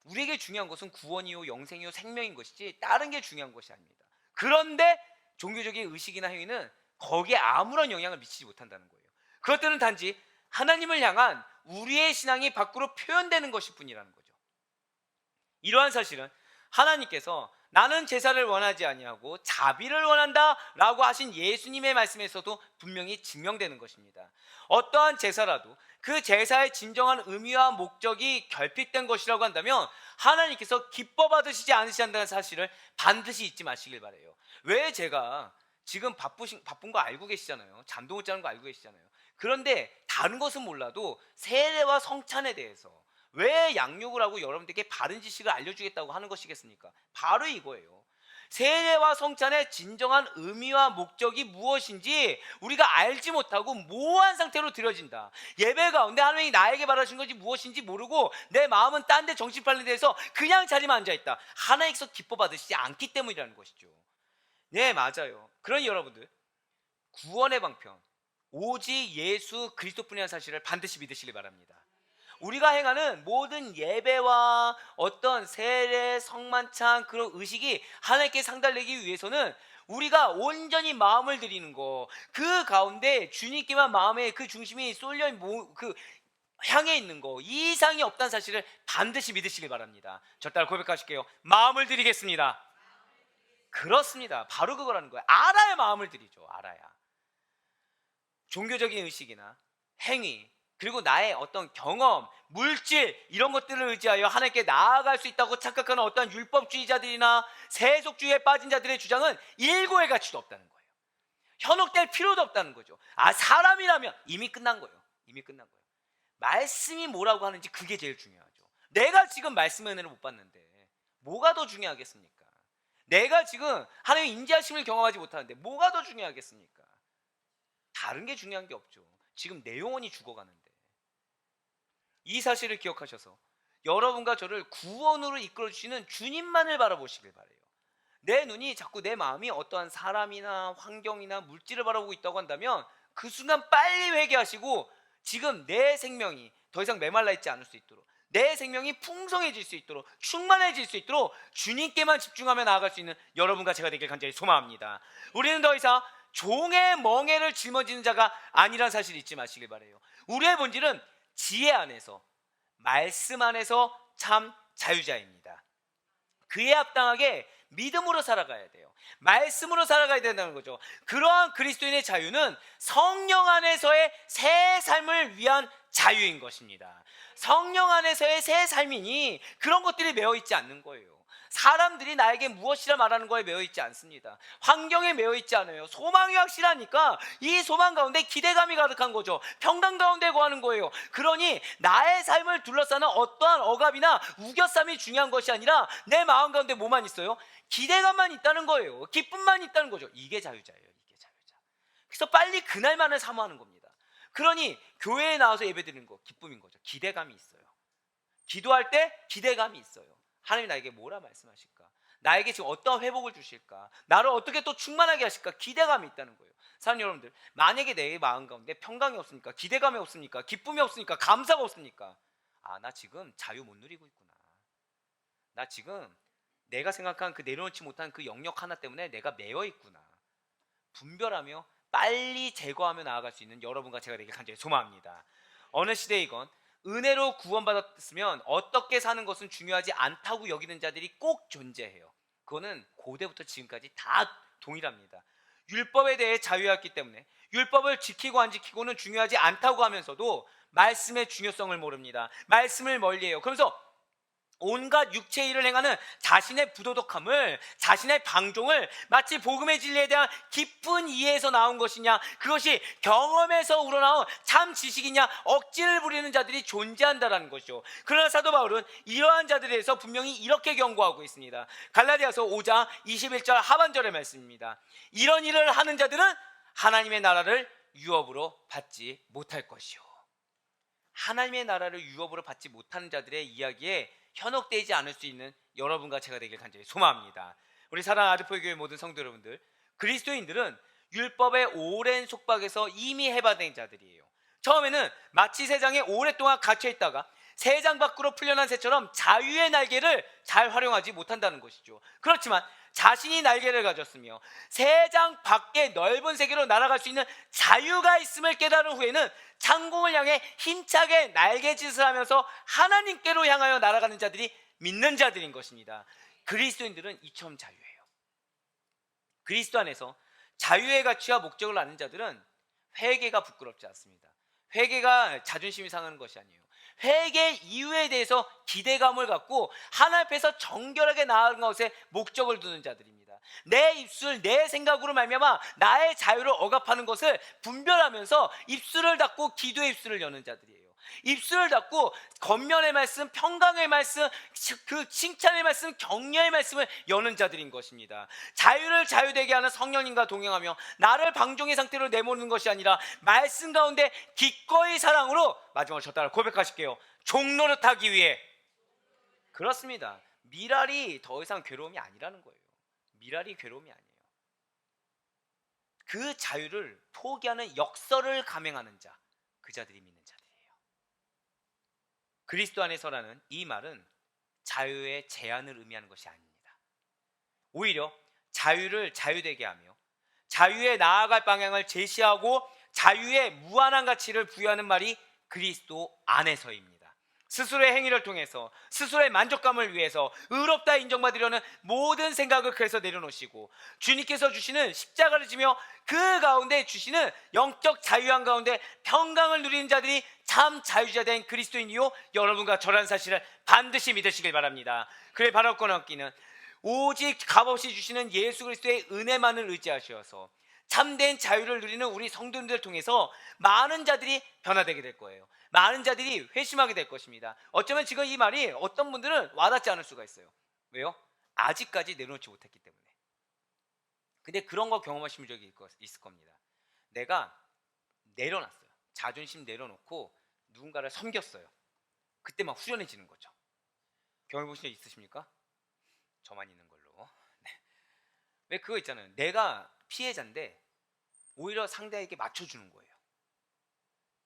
우리에게 중요한 것은 구원이요, 영생이요, 생명인 것이지 다른 게 중요한 것이 아닙니다. 그런데 종교적인 의식이나 행위는 거기에 아무런 영향을 미치지 못한다는 거예요. 그것들은 단지 하나님을 향한 우리의 신앙이 밖으로 표현되는 것일 뿐이라는 거죠. 이러한 사실은 하나님께서 나는 제사를 원하지 아니하고 자비를 원한다라고 하신 예수님의 말씀에서도 분명히 증명되는 것입니다. 어떠한 제사라도 그 제사의 진정한 의미와 목적이 결핍된 것이라고 한다면 하나님께서 기뻐 받으시지 않으신다는 사실을 반드시 잊지 마시길 바라요. 왜 제가 지금 바쁜 거 알고 계시잖아요. 잠도 못 자는 거 알고 계시잖아요. 그런데 다른 것은 몰라도 세례와 성찬에 대해서 왜 양육을 하고 여러분들에게 바른 지식을 알려주겠다고 하는 것이겠습니까? 바로 이거예요. 세례와 성찬의 진정한 의미와 목적이 무엇인지 우리가 알지 못하고 모호한 상태로 드려진다. 예배 가운데 하나님이 나에게 바라신 것이 무엇인지 모르고 내 마음은 딴 데 정신 팔린 데서 그냥 자리만 앉아있다. 하나님께서 기뻐 받으시지 않기 때문이라는 것이죠. 네, 맞아요. 그러니 여러분들, 구원의 방편 오직 예수 그리스도뿐이라는 사실을 반드시 믿으시기 바랍니다. 우리가 행하는 모든 예배와 어떤 세례, 성만찬 그런 의식이 하나님께 상달되기 위해서는 우리가 온전히 마음을 드리는 거, 그 가운데 주님께만 마음의 그 중심이 쏠려 그 향해 있는 거, 이 이상이 없다는 사실을 반드시 믿으시기 바랍니다. 저 따라 고백하실게요. 마음을 드리겠습니다. 그렇습니다. 바로 그거라는 거예요. 알아야 마음을 드리죠. 알아야. 종교적인 의식이나 행위, 그리고 나의 어떤 경험, 물질 이런 것들을 의지하여 하나님께 나아갈 수 있다고 착각하는 어떤 율법주의자들이나 세속주의에 빠진 자들의 주장은 일고의 가치도 없다는 거예요. 현혹될 필요도 없다는 거죠. 사람이라면 이미 끝난 거예요. 이미 끝난 거예요. 말씀이 뭐라고 하는지 그게 제일 중요하죠. 내가 지금 말씀의 은혜를 못 받는데 뭐가 더 중요하겠습니까? 내가 지금 하나님의 인자하심을 경험하지 못하는데 뭐가 더 중요하겠습니까? 다른 게 중요한 게 없죠. 지금 내 영혼이 죽어가는데. 이 사실을 기억하셔서 여러분과 저를 구원으로 이끌어주시는 주님만을 바라보시길 바라요. 내 눈이 자꾸 내 마음이 어떠한 사람이나 환경이나 물질을 바라보고 있다고 한다면 그 순간 빨리 회개하시고 지금 내 생명이 더 이상 메말라 있지 않을 수 있도록, 내 생명이 풍성해질 수 있도록, 충만해질 수 있도록 주님께만 집중하며 나아갈 수 있는 여러분과 제가 되길 간절히 소망합니다. 우리는 더 이상 종의 멍에를 짊어지는 자가 아니란 사실을 잊지 마시길 바라요. 우리의 본질은 지혜 안에서, 말씀 안에서 참 자유자입니다. 그에 합당하게 믿음으로 살아가야 돼요. 말씀으로 살아가야 된다는 거죠. 그러한 그리스도인의 자유는 성령 안에서의 새 삶을 위한 자유인 것입니다. 성령 안에서의 새 삶이니 그런 것들이 매여 있지 않는 거예요. 사람들이 나에게 무엇이라 말하는 거에 매여 있지 않습니다. 환경에 매여 있지 않아요. 소망이 확실하니까 이 소망 가운데 기대감이 가득한 거죠. 평강 가운데 거하는 거예요. 그러니 나의 삶을 둘러싸는 어떠한 억압이나 우겨쌈이 중요한 것이 아니라 내 마음 가운데 뭐만 있어요? 기대감만 있다는 거예요. 기쁨만 있다는 거죠. 이게 자유자예요. 이게 자유자. 그래서 빨리 그날만을 사모하는 겁니다. 그러니 교회에 나와서 예배드리는 거 기쁨인 거죠. 기대감이 있어요. 기도할 때 기대감이 있어요. 하나님이 나에게 뭐라 말씀하실까? 나에게 지금 어떤 회복을 주실까? 나를 어떻게 또 충만하게 하실까? 기대감이 있다는 거예요. 사랑하는 여러분들, 만약에 내 마음 가운데 평강이 없습니까? 기대감이 없습니까? 기쁨이 없습니까? 감사가 없습니까? 나 지금 자유 못 누리고 있구나. 나 지금 내가 생각한 그 내려놓지 못한 그 영역 하나 때문에 내가 매여 있구나. 분별하며 빨리 제거하며 나아갈 수 있는 여러분과 제가 되길 간절히 소망합니다. 어느 시대이건 은혜로 구원받았으면 어떻게 사는 것은 중요하지 않다고 여기는 자들이 꼭 존재해요. 그거는 고대부터 지금까지 다 동일합니다. 율법에 대해 자유했기 때문에 율법을 지키고 안 지키고는 중요하지 않다고 하면서도 말씀의 중요성을 모릅니다. 말씀을 멀리해요. 그러면서 온갖 육체의 일을 행하는 자신의 부도덕함을, 자신의 방종을 마치 복음의 진리에 대한 깊은 이해에서 나온 것이냐, 그것이 경험에서 우러나온 참 지식이냐 억지를 부리는 자들이 존재한다라는 것이죠. 그러나 사도 바울은 이러한 자들에 대해서 분명히 이렇게 경고하고 있습니다. 갈라디아서 5장 21절 하반절의 말씀입니다. 이런 일을 하는 자들은 하나님의 나라를 유업으로 받지 못할 것이요. 하나님의 나라를 유업으로 받지 못하는 자들의 이야기에 현혹되지 않을 수 있는 여러분과 제가 되길 간절히 소망합니다. 우리 사랑하는 아드포의 교회 모든 성도 여러분들, 그리스도인들은 율법의 오랜 속박에서 이미 해방된 자들이에요. 처음에는 마치 세상에 오랫동안 갇혀있다가 세상 밖으로 풀려난 새처럼 자유의 날개를 잘 활용하지 못한다는 것이죠. 그렇지만 자신이 날개를 가졌으며 세상 밖의 넓은 세계로 날아갈 수 있는 자유가 있음을 깨달은 후에는 창공을 향해 힘차게 날개짓을 하면서 하나님께로 향하여 날아가는 자들이 믿는 자들인 것입니다. 그리스도인들은 이처럼 자유예요. 그리스도 안에서 자유의 가치와 목적을 아는 자들은 회개가 부끄럽지 않습니다. 회개가 자존심이 상하는 것이 아니에요. 회개 이유에 대해서 기대감을 갖고 하나님 앞에서 정결하게 나아가는 것에 목적을 두는 자들입니다. 내 입술, 내 생각으로 말미암아 나의 자유를 억압하는 것을 분별하면서 입술을 닫고 기도의 입술을 여는 자들이에요. 입술을 닫고 겉면의 말씀, 평강의 말씀, 그 칭찬의 말씀, 격려의 말씀을 여는 자들인 것입니다. 자유를 자유되게 하는 성령님과 동행하며 나를 방종의 상태로 내모는 것이 아니라 말씀 가운데 기꺼이 사랑으로, 마지막으로 저 따라 고백하실게요. 종노릇하기 위해. 그렇습니다. 미랄이 더 이상 괴로움이 아니라는 거예요. 미랄이 괴로움이 아니에요. 그 자유를 포기하는 역설을 감행하는 자, 그 자들이 믿는 자들이에요. 그리스도 안에서라는 이 말은 자유의 제한을 의미하는 것이 아닙니다. 오히려 자유를 자유되게 하며 자유에 나아갈 방향을 제시하고 자유의 무한한 가치를 부여하는 말이 그리스도 안에서입니다. 스스로의 행위를 통해서 스스로의 만족감을 위해서 의롭다 인정받으려는 모든 생각을 그래서 내려놓으시고 주님께서 주시는 십자가를 지며 그 가운데 주시는 영적 자유한 가운데 평강을 누리는 자들이 참 자유자 된 그리스도인이요, 여러분과 저라는 사실을 반드시 믿으시길 바랍니다. 그래 바로 끊었기는 오직 값없이 주시는 예수 그리스도의 은혜만을 의지하셔서 참된 자유를 누리는 우리 성도님들 통해서 많은 자들이 변화되게 될 거예요. 많은 자들이 회심하게 될 것입니다. 어쩌면 지금 이 말이 어떤 분들은 와닿지 않을 수가 있어요. 왜요? 아직까지 내려놓지 못했기 때문에. 근데 그런 거 경험하신 적이 있을 겁니다. 내가 내려놨어요. 자존심 내려놓고 누군가를 섬겼어요. 그때 막 후련해지는 거죠. 경험해보신 적 있으십니까? 저만 있는 걸로. 네. 왜 그거 있잖아요. 내가 피해자인데 오히려 상대에게 맞춰주는 거예요.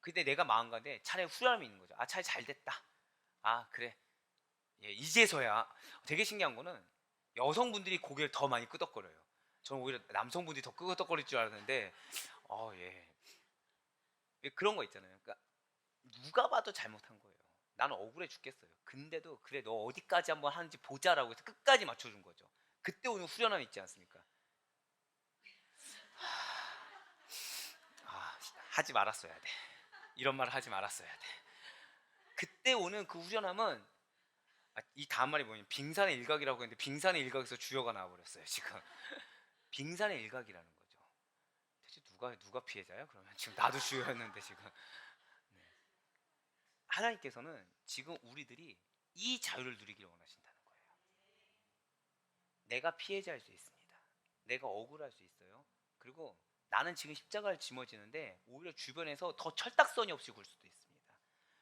근데 내가 마음 가운데 차라리 후련함이 있는 거죠. 아, 차라리 잘 됐다. 아, 그래. 예, 이제서야. 되게 신기한 거는 여성분들이 고개를 더 많이 끄덕거려요. 저는 오히려 남성분들이 더 끄덕거릴 줄 알았는데, 예. 그런 거 있잖아요. 그러니까 누가 봐도 잘못한 거예요. 나는 억울해 죽겠어요. 근데도 그래, 너 어디까지 한번 하는지 보자라고 해서 끝까지 맞춰준 거죠. 그때 오는 후련함 있지 않습니까? 하지 말았어야 돼. 이런 말을 하지 말았어야 돼. 그때 오는 그 후련함은, 이 다음 말이 뭐냐면 빙산의 일각이라고 했는데 빙산의 일각에서 주어가 나와버렸어요. 지금 빙산의 일각이라는 거죠. 대체 누가 피해자야? 그러면 지금 나도 주어였는데 지금. 네. 하나님께서는 지금 우리들이 이 자유를 누리기를 원하신다는 거예요. 내가 피해자일 수 있습니다. 내가 억울할 수 있어요. 그리고 나는 지금 십자가를 짊어지는데 오히려 주변에서 더 철딱서니 없이 굴 수도 있습니다.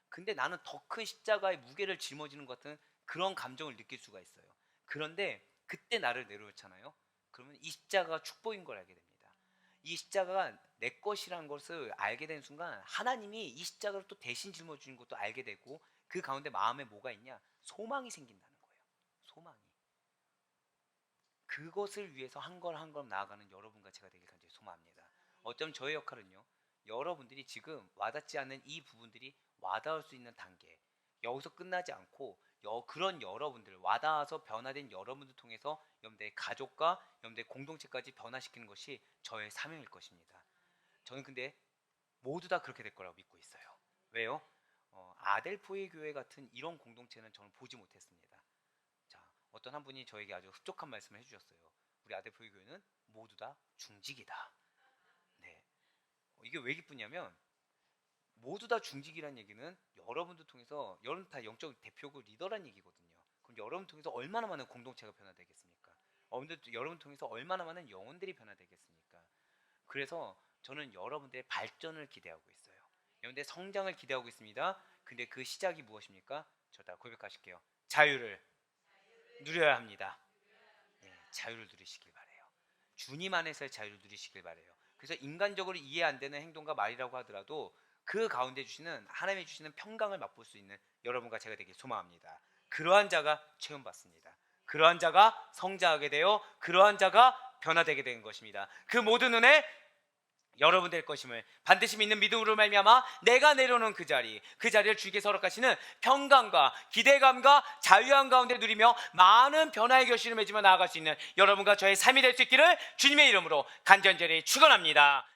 근데 나는 더 큰 십자가의 무게를 짊어지는 것 같은 그런 감정을 느낄 수가 있어요. 그런데 그때 나를 내려놓잖아요. 그러면 이 십자가가 축복인 걸 알게 됩니다. 이 십자가가 내 것이라는 것을 알게 된 순간 하나님이 이 십자가를 또 대신 짊어지는 것도 알게 되고 그 가운데 마음에 뭐가 있냐? 소망이 생긴다는 거예요. 소망이. 그것을 위해서 한 걸 한 걸 나아가는 여러분과 제가 되길 간절히 소망합니다. 어쩌면 저의 역할은요, 여러분들이 지금 와닿지 않는 이 부분들이 와닿을 수 있는 단계, 여기서 끝나지 않고 그런 여러분들, 와닿아서 변화된 여러분들 통해서 여러분들의 가족과 여러분들의 공동체까지 변화시키는 것이 저의 사명일 것입니다. 저는 근데 모두 다 그렇게 될 거라고 믿고 있어요. 왜요? 아델포이 교회 같은 이런 공동체는 저는 보지 못했습니다. 자, 어떤 한 분이 저에게 아주 흡족한 말씀을 해주셨어요. 우리 아델포이 교회는 모두 다 중직이다. 네, 이게 왜 기쁘냐면 모두 다 중직이라는 얘기는 여러분들 통해서 여러분 다 영적 대표고 리더란 얘기거든요. 그럼 여러분 통해서 얼마나 많은 공동체가 변화되겠습니까? 여러분 통해서 얼마나 많은 영혼들이 변화되겠습니까? 그래서 저는 여러분들의 발전을 기대하고 있어요. 여러분들의 성장을 기대하고 있습니다. 근데 그 시작이 무엇입니까? 저 다 고백하실게요. 자유를 누려야 합니다. 네, 자유를 누리시길 바래요. 주님 안에서의 자유를 누리시길 바래요. 그래서 인간적으로 이해 안 되는 행동과 말이라고 하더라도 그 가운데 주시는 하나님이 주시는 평강을 맛볼 수 있는 여러분과 제가 되길 소망합니다. 그러한 자가 체험받습니다. 그러한 자가 성장하게 되어 그러한 자가 변화되게 되는 것입니다. 그 모든 은혜 여러분 될 것임을 반드시 믿는 믿음으로 말미암아 내가 내려놓은 그 자리를 주님께서 허락하시는 평강과 기대감과 자유함 가운데 누리며 많은 변화의 결실을 맺으며 나아갈 수 있는 여러분과 저의 삶이 될 수 있기를 주님의 이름으로 간절히 축원합니다.